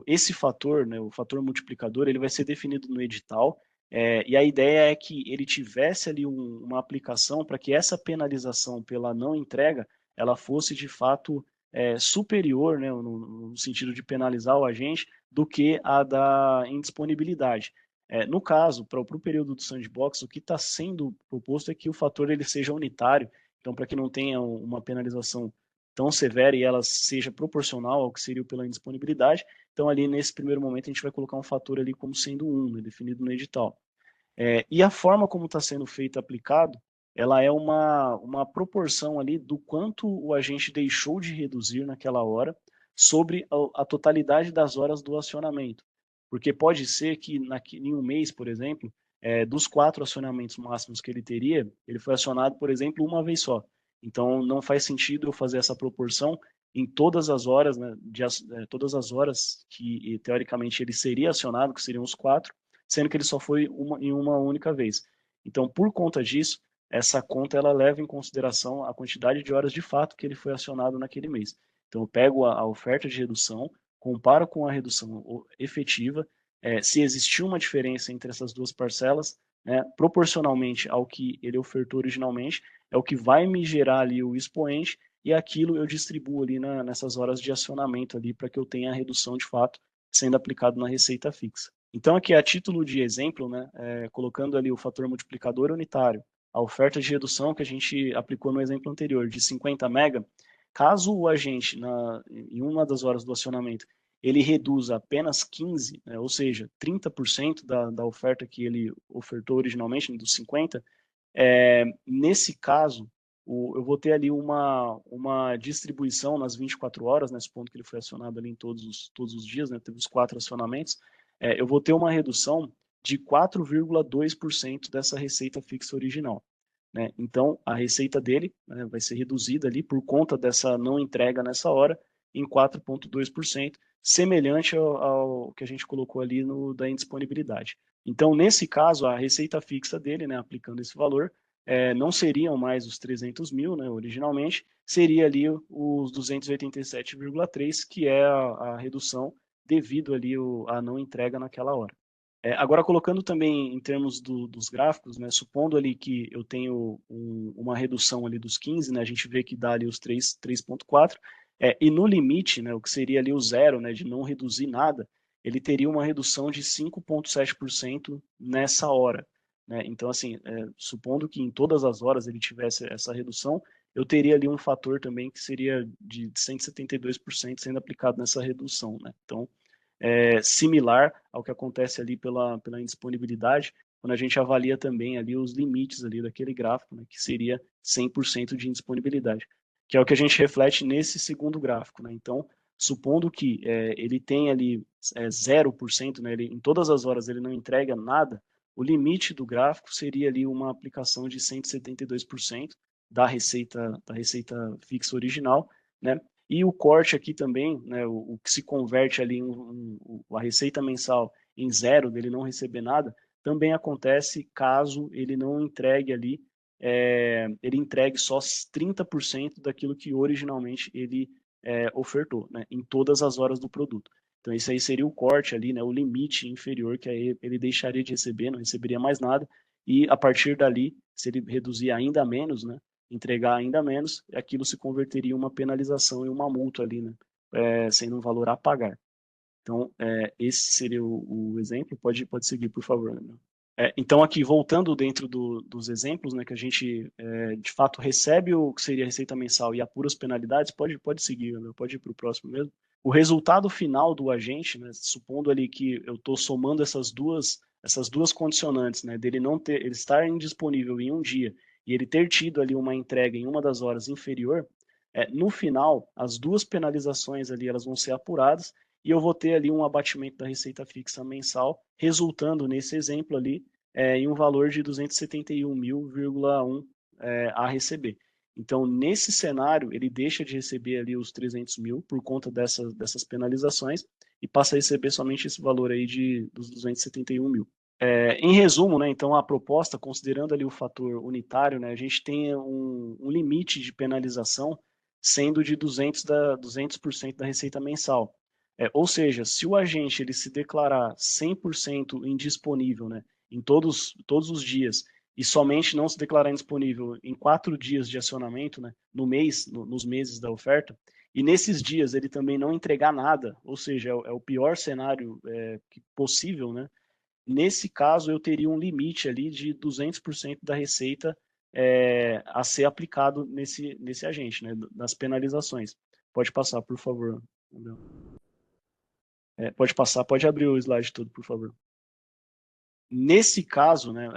esse fator, né, o fator multiplicador, ele vai ser definido no edital, e a ideia é que ele tivesse ali uma aplicação para que essa penalização pela não entrega, ela fosse de fato superior, né, no sentido de penalizar o agente, do que a da indisponibilidade. No caso, para o período do sandbox, o que está sendo proposto é que o fator ele seja unitário, então para que não tenha uma penalização tão severa e ela seja proporcional ao que seria pela indisponibilidade, então ali nesse primeiro momento a gente vai colocar um fator ali como sendo 1, né, definido no edital. E a forma como está sendo feito aplicado, ela é uma proporção ali do quanto o agente deixou de reduzir naquela hora sobre a totalidade das horas do acionamento. Porque pode ser que em um mês, por exemplo, dos 4 acionamentos máximos que ele teria, ele foi acionado, por exemplo, uma vez só. Então, não faz sentido eu fazer essa proporção em todas as horas, né, todas as horas que, teoricamente, ele seria acionado, que seriam os 4, sendo que ele só foi em uma única vez. Então, por conta disso, essa conta ela leva em consideração a quantidade de horas de fato que ele foi acionado naquele mês. Então, eu pego a oferta de redução, comparo com a redução efetiva, se existiu uma diferença entre essas duas parcelas, né, proporcionalmente ao que ele ofertou originalmente, é o que vai me gerar ali o expoente, e aquilo eu distribuo ali nessas horas de acionamento ali para que eu tenha a redução de fato sendo aplicado na receita fixa. Então, aqui a título de exemplo, né, colocando ali o fator multiplicador unitário, a oferta de redução que a gente aplicou no exemplo anterior, de 50 mega, caso o agente, em uma das horas do acionamento, ele reduza apenas 15, né, ou seja, 30% da oferta que ele ofertou originalmente, dos 50, nesse caso, eu vou ter ali uma distribuição nas 24 horas, nesse ponto que ele foi acionado ali em todos os dias, né, teve os 4 acionamentos, eu vou ter uma redução de 4,2% dessa receita fixa original. Né? Então, a receita dele, né, vai ser reduzida ali por conta dessa não entrega nessa hora em 4,2%, semelhante ao que a gente colocou ali da indisponibilidade. Então, nesse caso, a receita fixa dele, né, aplicando esse valor, não seriam mais os 300 mil, né, originalmente, seria ali os 287,3, que é a redução devido ali à não entrega naquela hora. Agora, colocando também em termos dos gráficos, né, supondo ali que eu tenho uma redução ali dos 15, né, a gente vê que dá ali os 3,4, e no limite, né, o que seria ali o zero, né, de não reduzir nada, ele teria uma redução de 5,7% nessa hora. Né? Então, assim, supondo que em todas as horas ele tivesse essa redução, eu teria ali um fator também que seria de 172% sendo aplicado nessa redução. Né? Então, similar ao que acontece ali pela indisponibilidade, quando a gente avalia também ali os limites ali daquele gráfico, né, que seria 100% de indisponibilidade, que é o que a gente reflete nesse segundo gráfico. Né? Então, supondo que ele tem ali 0%, né, em todas as horas ele não entrega nada, o limite do gráfico seria ali uma aplicação de 172% da receita fixa original, né? E o corte aqui também, né, o que se converte ali a receita mensal em zero, dele não receber nada, também acontece caso ele não entregue ali, ele entregue só 30% daquilo que originalmente ele ofertou, né, em todas as horas do produto. Então, esse aí seria o corte ali, né, o limite inferior que aí ele deixaria de receber, não receberia mais nada, e a partir dali, se ele reduzir ainda menos, né, entregar ainda menos, aquilo se converteria em uma penalização e uma multa ali, né, sendo um valor a pagar. Então, esse seria o exemplo. Pode seguir, por favor. Né? Então, aqui, voltando dentro dos exemplos, né, que a gente, de fato, recebe o que seria a receita mensal e apura as penalidades, pode seguir, né? Pode ir para o próximo mesmo. O resultado final do agente, né, supondo ali que eu estou somando essas duas condicionantes, né, dele ele estar indisponível em um dia e ele ter tido ali uma entrega em uma das horas inferior, No final, as duas penalizações ali elas vão ser apuradas e eu vou ter ali um abatimento da receita fixa mensal, resultando nesse exemplo ali em um valor de 271.000,1 a receber. Então, nesse cenário, ele deixa de receber ali os 300 mil por conta dessas penalizações e passa a receber somente esse valor aí dos 271 mil. Em resumo, né, então a proposta, considerando ali o fator unitário, né, a gente tem um limite de penalização sendo de 200% da receita mensal. Ou seja, se o agente ele se declarar 100% indisponível, né, em todos os dias e somente não se declarar indisponível em 4 dias de acionamento, né, no mês, nos meses da oferta, e nesses dias ele também não entregar nada, ou seja, é o pior cenário possível, né, nesse caso eu teria um limite ali de 200% da receita a ser aplicado nesse agente, né, nas penalizações. Pode passar, por favor. Pode passar, pode abrir o slide todo, por favor. Nesse caso, né,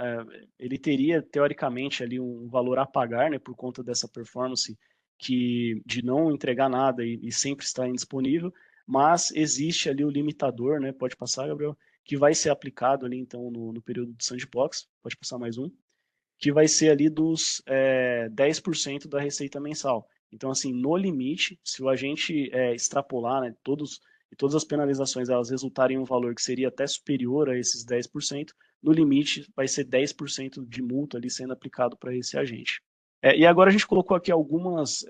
ele teria, teoricamente, ali um valor a pagar, né, por conta dessa performance de não entregar nada e sempre estar indisponível, mas existe ali o limitador, né, pode passar, Gabriel, que vai ser aplicado ali, então, no período de sandbox, pode passar mais um, que vai ser ali dos 10% da receita mensal. Então, assim, no limite, se o agente extrapolar, né, todas as penalizações elas resultarem em um valor que seria até superior a esses 10%, no limite vai ser 10% de multa ali sendo aplicado para esse agente. E agora a gente colocou aqui algumas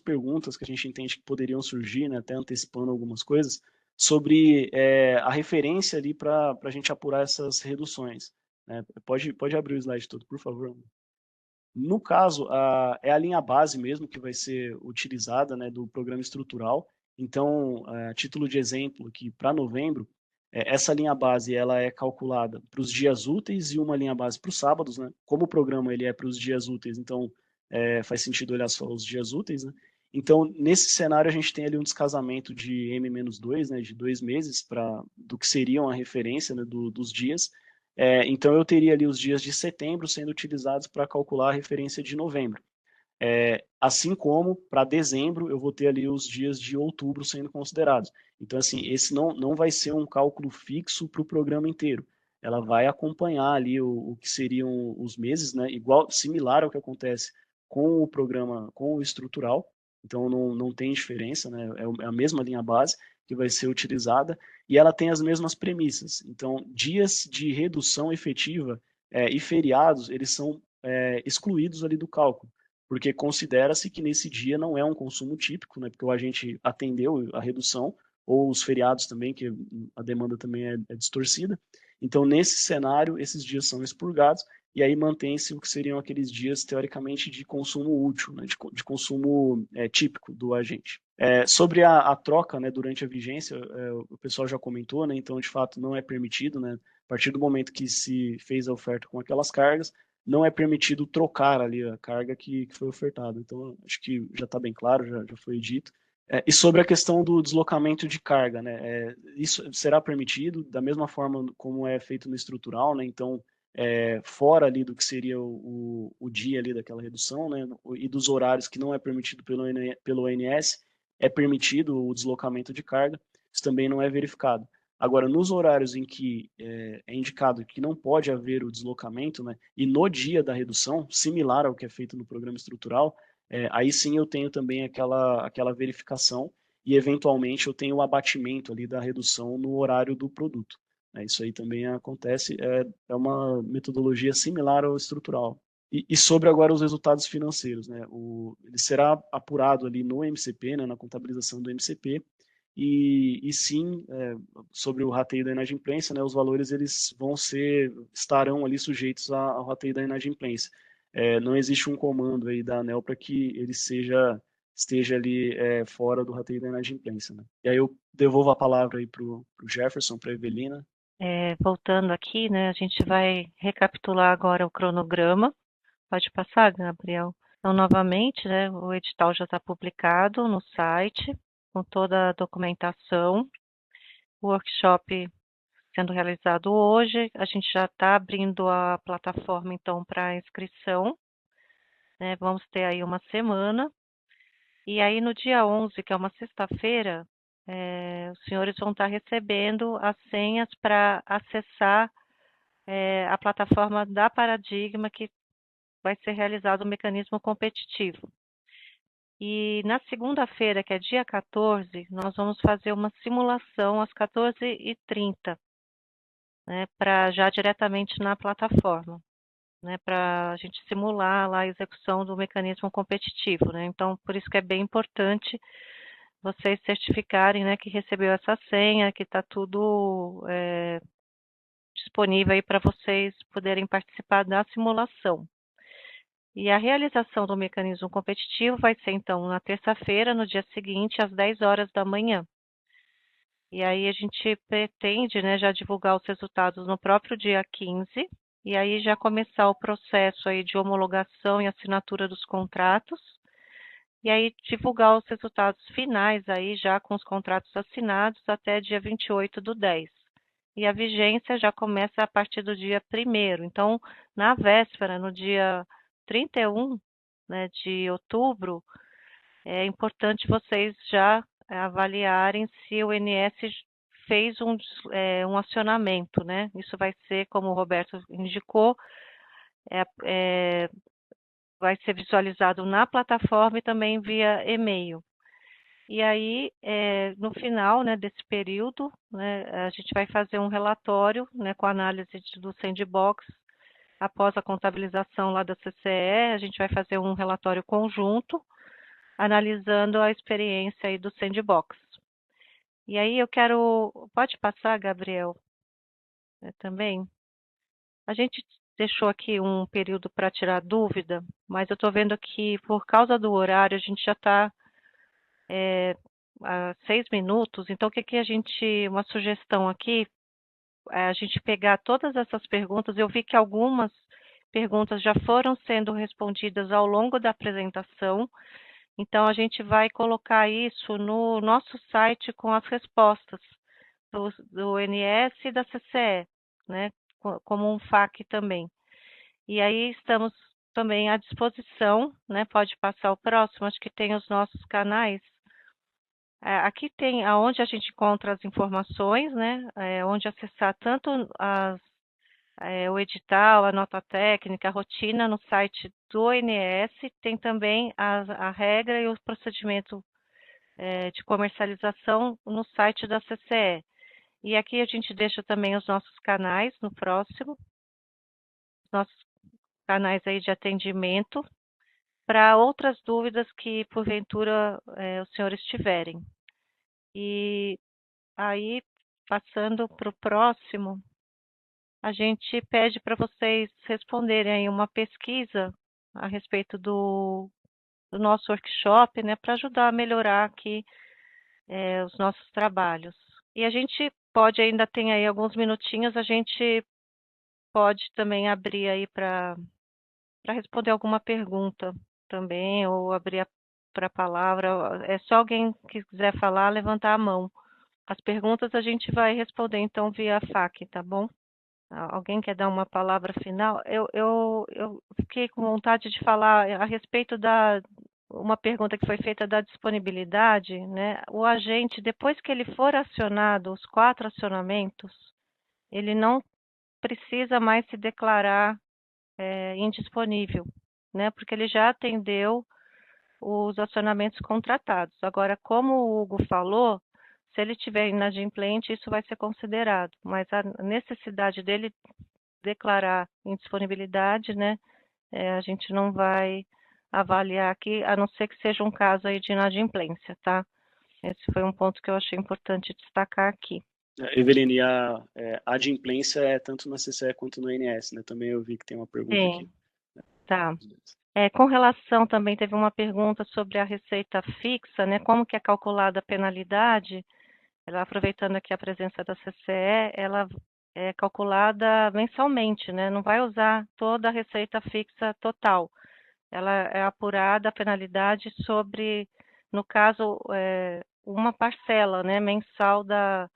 perguntas que a gente entende que poderiam surgir, né, até antecipando algumas coisas, sobre a referência ali para a gente apurar essas reduções. Pode abrir o slide todo, por favor. No caso, é a linha base mesmo que vai ser utilizada, né, do programa estrutural. Então, a título de exemplo, que para novembro, essa linha base ela é calculada para os dias úteis e uma linha base para os sábados, né? Como o programa ele é para os dias úteis, então faz sentido olhar só os dias úteis, né? Então, nesse cenário, a gente tem ali um descasamento de M-2, né, de 2 meses, do que seriam a referência, né, dos dias. Então, eu teria ali os dias de setembro sendo utilizados para calcular a referência de novembro. Assim como, para dezembro, eu vou ter ali os dias de outubro sendo considerados. Então, assim, esse não vai ser um cálculo fixo para o programa inteiro. Ela vai acompanhar ali o que seriam os meses, né, similar ao que acontece com o programa, com o estrutural. Então, não tem diferença, né, é a mesma linha base que vai ser utilizada e ela tem as mesmas premissas. Então, dias de redução efetiva e feriados, eles são excluídos ali do cálculo, porque considera-se que nesse dia não é um consumo típico, né, porque o agente atendeu a redução, ou os feriados também, que a demanda também é distorcida. Então, nesse cenário, esses dias são expurgados, e aí mantém-se o que seriam aqueles dias, teoricamente, de consumo útil, né, de consumo típico do agente. Sobre a troca, né, durante a vigência, o pessoal já comentou, né, então, de fato, não é permitido, né, a partir do momento que se fez a oferta com aquelas cargas, não é permitido trocar ali a carga que foi ofertada. Então, acho que já está bem claro, já foi dito. E sobre a questão do deslocamento de carga, né, isso será permitido da mesma forma como é feito no estrutural, né, então, fora ali do que seria o dia ali daquela redução, né, e dos horários que não é permitido pelo ONS, é permitido o deslocamento de carga, isso também não é verificado. Agora, nos horários em que é indicado que não pode haver o deslocamento, né, e no dia da redução, similar ao que é feito no programa estrutural, aí sim eu tenho também aquela verificação e, eventualmente, eu tenho o abatimento ali da redução no horário do produto. Isso aí também acontece, é uma metodologia similar ao estrutural. E sobre agora os resultados financeiros, né, ele será apurado ali no MCP, né, na contabilização do MCP, e sim, sobre o rateio da inadimplência, né, os valores eles estarão ali sujeitos ao rateio da inadimplência. Não existe um comando aí da ANEEL para que ele esteja ali fora do rateio da inadimplência, né? E aí eu devolvo a palavra aí para o Jefferson, para a Evelina. Voltando aqui, né, a gente vai recapitular agora o cronograma. Pode passar, Gabriel. Então, novamente, né, o edital já está publicado no site, com toda a documentação. O workshop sendo realizado hoje, a gente já está abrindo a plataforma, então, para inscrição. Né, vamos ter aí uma semana. E aí no dia 11, que é uma sexta-feira, os senhores vão estar recebendo as senhas para acessar a plataforma da Paradigma, que vai ser realizado o mecanismo competitivo. E na segunda-feira, que é dia 14, nós vamos fazer uma simulação às 14h30, né, já diretamente na plataforma, né, para a gente simular lá a execução do mecanismo competitivo, né. Então, por isso que é bem importante vocês certificarem, né, que recebeu essa senha, que está tudo disponível aí para vocês poderem participar da simulação. E a realização do mecanismo competitivo vai ser, então, na terça-feira, no dia seguinte, às 10 horas da manhã. E aí a gente pretende, né, já divulgar os resultados no próprio dia 15, e aí já começar o processo aí de homologação e assinatura dos contratos, e aí divulgar os resultados finais aí já com os contratos assinados até dia 28/10. E a vigência já começa a partir do dia 1º. Então, na véspera, no dia 31, né, de outubro, é importante vocês já avaliarem se o INS fez um acionamento, né? Isso vai ser, como o Roberto indicou, vai ser visualizado na plataforma e também via e-mail. E aí, no final, né, desse período, né, a gente vai fazer um relatório, né, com a análise do Sandbox. Após a contabilização lá da CCE, a gente vai fazer um relatório conjunto, analisando a experiência aí do Sandbox. E aí eu quero... Pode passar, Gabriel, também? A gente deixou aqui um período para tirar dúvida, mas eu estou vendo que, por causa do horário, a gente já está a 6 minutos. Então, o que a gente... Uma sugestão aqui, a gente pegar todas essas perguntas. Eu vi que algumas perguntas já foram sendo respondidas ao longo da apresentação. Então, a gente vai colocar isso no nosso site com as respostas do INS e da CCE, né, como um FAQ também. E aí estamos também à disposição, né, pode passar o próximo, acho que tem os nossos canais. Aqui tem aonde a gente encontra as informações, né, onde acessar tanto o edital, a nota técnica, a rotina no site do INS, tem também a regra e o procedimento de comercialização no site da CCE. E aqui a gente deixa também os nossos canais no próximo, nossos canais aí de atendimento, para outras dúvidas que porventura os senhores tiverem. E aí, passando para o próximo, a gente pede para vocês responderem aí uma pesquisa a respeito do nosso workshop, né, para ajudar a melhorar aqui os nossos trabalhos. E a gente pode, ainda tem aí alguns minutinhos, a gente pode também abrir aí para responder alguma pergunta também, ou abrir para a palavra. É só alguém que quiser falar, levantar a mão. As perguntas a gente vai responder, então, via FAQ, tá bom? Alguém quer dar uma palavra final? Eu fiquei com vontade de falar a respeito uma pergunta que foi feita da disponibilidade, né? O agente, depois que ele for acionado, os 4 acionamentos, ele não precisa mais se declarar indisponível, né? Porque ele já atendeu os acionamentos contratados. Agora, como o Hugo falou, se ele tiver inadimplente, isso vai ser considerado, mas a necessidade dele declarar indisponibilidade, né, a gente não vai avaliar aqui, a não ser que seja um caso aí de inadimplência, tá? Esse foi um ponto que eu achei importante destacar aqui. Eveline, a adimplência é tanto na CCE quanto no INS, né? Também eu vi que tem uma pergunta aqui. Tá. Com relação, também teve uma pergunta sobre a receita fixa, né? Como que é calculada a penalidade? Ela, aproveitando aqui a presença da CCE, ela é calculada mensalmente, né? Não vai usar toda a receita fixa total. Ela é apurada a penalidade sobre, no caso, uma parcela, né, mensal da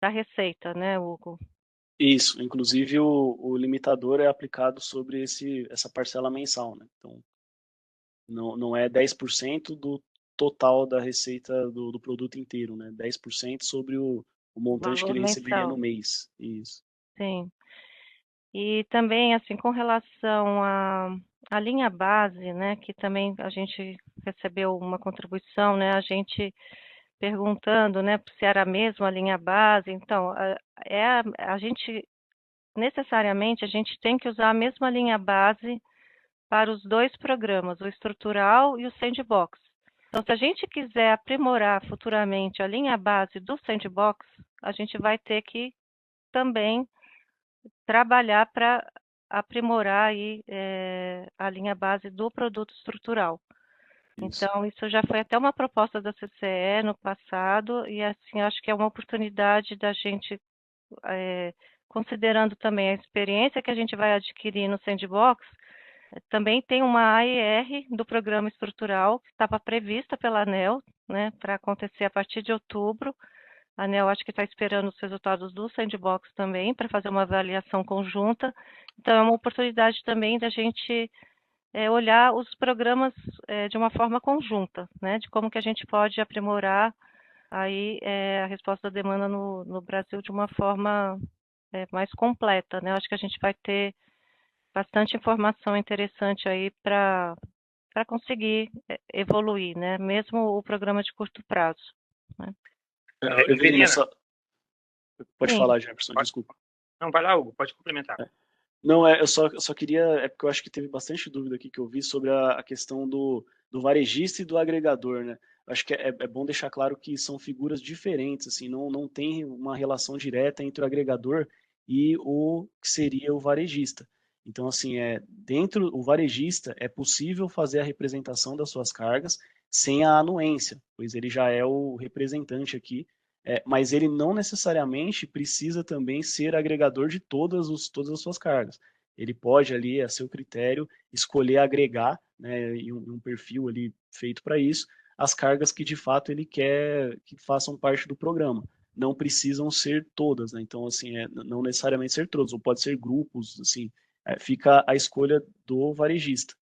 receita, né, Hugo? Isso, inclusive o limitador é aplicado sobre essa parcela mensal, né? Então, Não é 10% do total da receita do produto inteiro, né? 10% sobre o montante que Valor ele receberia mensal. no mês. Isso. Sim. E também, assim, com relação à linha base, né, que também a gente recebeu uma contribuição, né, a gente perguntando, né, se era mesmo a linha base. Então, a gente, necessariamente, a gente tem que usar a mesma linha base para os dois programas, o estrutural e o sandbox. Então, se a gente quiser aprimorar futuramente a linha base do sandbox, a gente vai ter que também trabalhar para aprimorar aí, a linha base do produto estrutural. Isso. Então, isso já foi até uma proposta da CCE no passado, e assim, acho que é uma oportunidade da gente, considerando também a experiência que a gente vai adquirir no Sandbox, também tem uma AER do programa estrutural que estava prevista pela ANEEL, né, para acontecer a partir de outubro. A ANEEL acho que está esperando os resultados do Sandbox também, para fazer uma avaliação conjunta. Então, é uma oportunidade também da gente olhar os programas de uma forma conjunta, né, de como que a gente pode aprimorar aí a resposta da demanda no Brasil de uma forma mais completa, né. Eu acho que a gente vai ter bastante informação interessante aí para conseguir evoluir, né, mesmo o programa de curto prazo, né. Evelina, pode Sim. falar, Jefferson, desculpa. Não, vai lá, Hugo, pode complementar. Não, eu só queria, porque eu acho que teve bastante dúvida aqui que eu vi sobre a questão do varejista e do agregador, né? Acho que é bom deixar claro que são figuras diferentes, assim, não tem uma relação direta entre o agregador e o que seria o varejista. Então, assim, dentro o varejista é possível fazer a representação das suas cargas sem a anuência, pois ele já é o representante aqui, mas ele não necessariamente precisa também ser agregador de todas as suas cargas. Ele pode ali, a seu critério, escolher agregar, né, em um perfil ali feito para isso, as cargas que de fato ele quer que façam parte do programa. Não precisam ser todas, né? Então, assim, não necessariamente ser todos, ou pode ser grupos, assim, fica a escolha do varejista.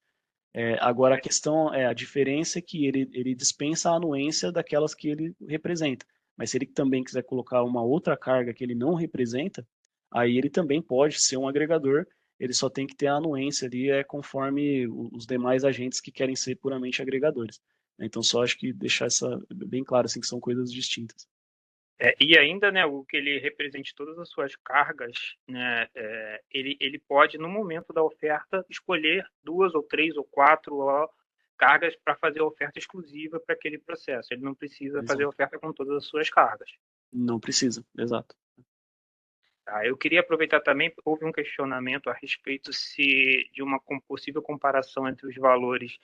Agora, a questão a diferença é que ele dispensa a anuência daquelas que ele representa. Mas se ele também quiser colocar uma outra carga que ele não representa, aí ele também pode ser um agregador, ele só tem que ter a anuência ali, conforme os demais agentes que querem ser puramente agregadores. Então, só acho que deixar essa bem claro, assim, que são coisas distintas. E ainda, né, o que ele represente todas as suas cargas, né, ele pode, no momento da oferta, escolher 2 ou 3 ou 4 cargas para fazer a oferta exclusiva para aquele processo. Ele não precisa fazer a oferta com todas as suas cargas. Não precisa, exato. Tá, eu queria aproveitar também, houve um questionamento a respeito de uma possível comparação entre os valores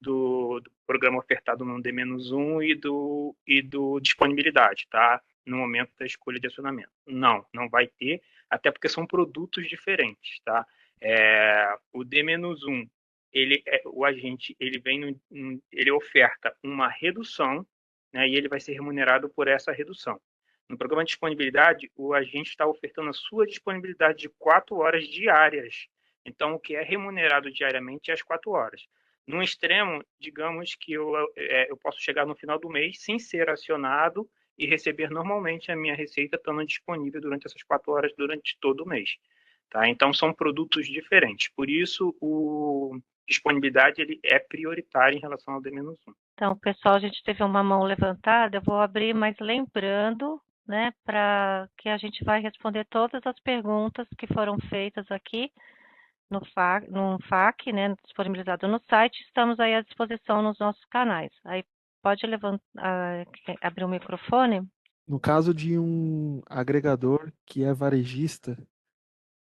do programa ofertado no D-1 e do disponibilidade, tá? No momento da escolha de acionamento. Não vai ter, até porque são produtos diferentes, tá? O D-1, o agente, ele oferta uma redução, né, e ele vai ser remunerado por essa redução. No programa de disponibilidade, o agente está ofertando a sua disponibilidade de 4 horas diárias. Então, o que é remunerado diariamente é as 4 horas. No extremo, digamos que eu posso chegar no final do mês sem ser acionado e receber normalmente a minha receita estando disponível durante essas 4 horas durante todo o mês. Tá? Então, são produtos diferentes. Por isso, o disponibilidade ele é prioritário em relação ao D-1. Então, pessoal, a gente teve uma mão levantada, eu vou abrir, mas lembrando, né, para que a gente vai responder todas as perguntas que foram feitas aqui no FAQ, né, disponibilizado no site. Estamos aí à disposição nos nossos canais. Aí pode abrir o microfone. No caso de um agregador que é varejista,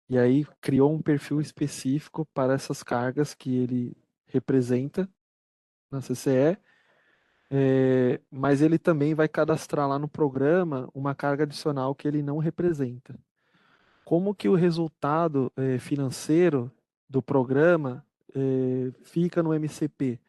e aí criou um perfil específico para essas cargas que ele representa na CCE, mas ele também vai cadastrar lá no programa uma carga adicional que ele não representa. Como que o resultado financeiro do programa fica no MCP?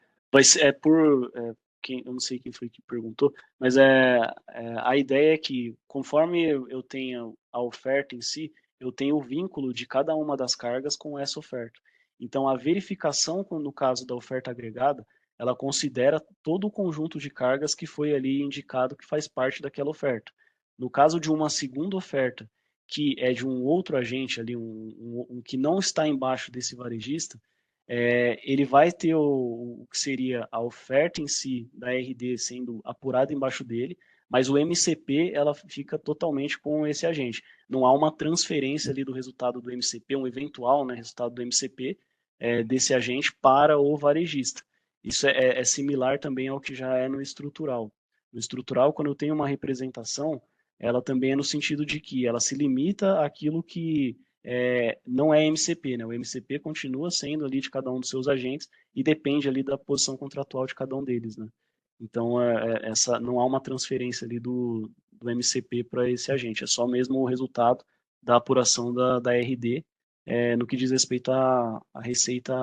Eu não sei quem foi que perguntou, mas a ideia é que conforme eu tenha a oferta em si, eu tenho o vínculo de cada uma das cargas com essa oferta. Então, a verificação, no caso da oferta agregada, ela considera todo o conjunto de cargas que foi ali indicado que faz parte daquela oferta. No caso de uma segunda oferta, que é de um outro agente ali, um que não está embaixo desse varejista, ele vai ter o que seria a oferta em si da RD sendo apurada embaixo dele, mas o MCP ela fica totalmente com esse agente. Não há uma transferência ali do resultado do MCP, um eventual, né, resultado do MCP desse agente para o varejista. Isso é similar também ao que já é no estrutural. No estrutural, quando eu tenho uma representação, ela também é no sentido de que ela se limita àquilo que não é MCP, né? O MCP continua sendo ali de cada um dos seus agentes e depende ali da posição contratual de cada um deles, né? Então, não há uma transferência ali do MCP para esse agente, é só mesmo o resultado da apuração da RD no que diz respeito à receita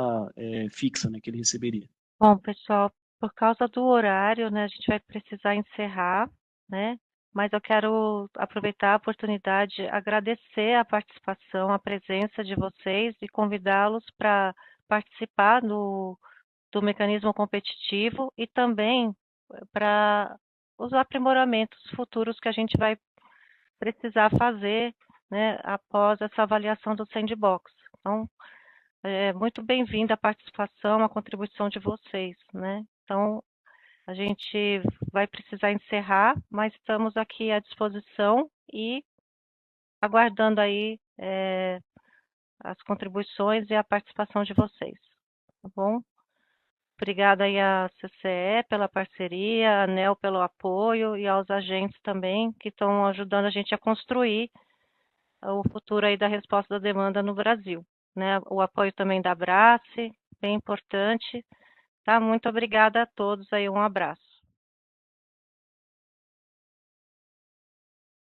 fixa, né, que ele receberia. Bom, pessoal, por causa do horário, né, a gente vai precisar encerrar, né? Mas eu quero aproveitar a oportunidade, agradecer a participação, a presença de vocês e convidá-los para participar do mecanismo competitivo e também para os aprimoramentos futuros que a gente vai precisar fazer, né, após essa avaliação do sandbox. Então, é muito bem-vinda a participação, a contribuição de vocês, né? Então, a gente vai precisar encerrar, mas estamos aqui à disposição e aguardando aí as contribuições e a participação de vocês, tá bom? Obrigada aí à CCE pela parceria, à ANEEL pelo apoio e aos agentes também que estão ajudando a gente a construir o futuro aí da resposta da demanda no Brasil, né? O apoio também da Abrace, bem importante, tá? Muito obrigada a todos aí, um abraço.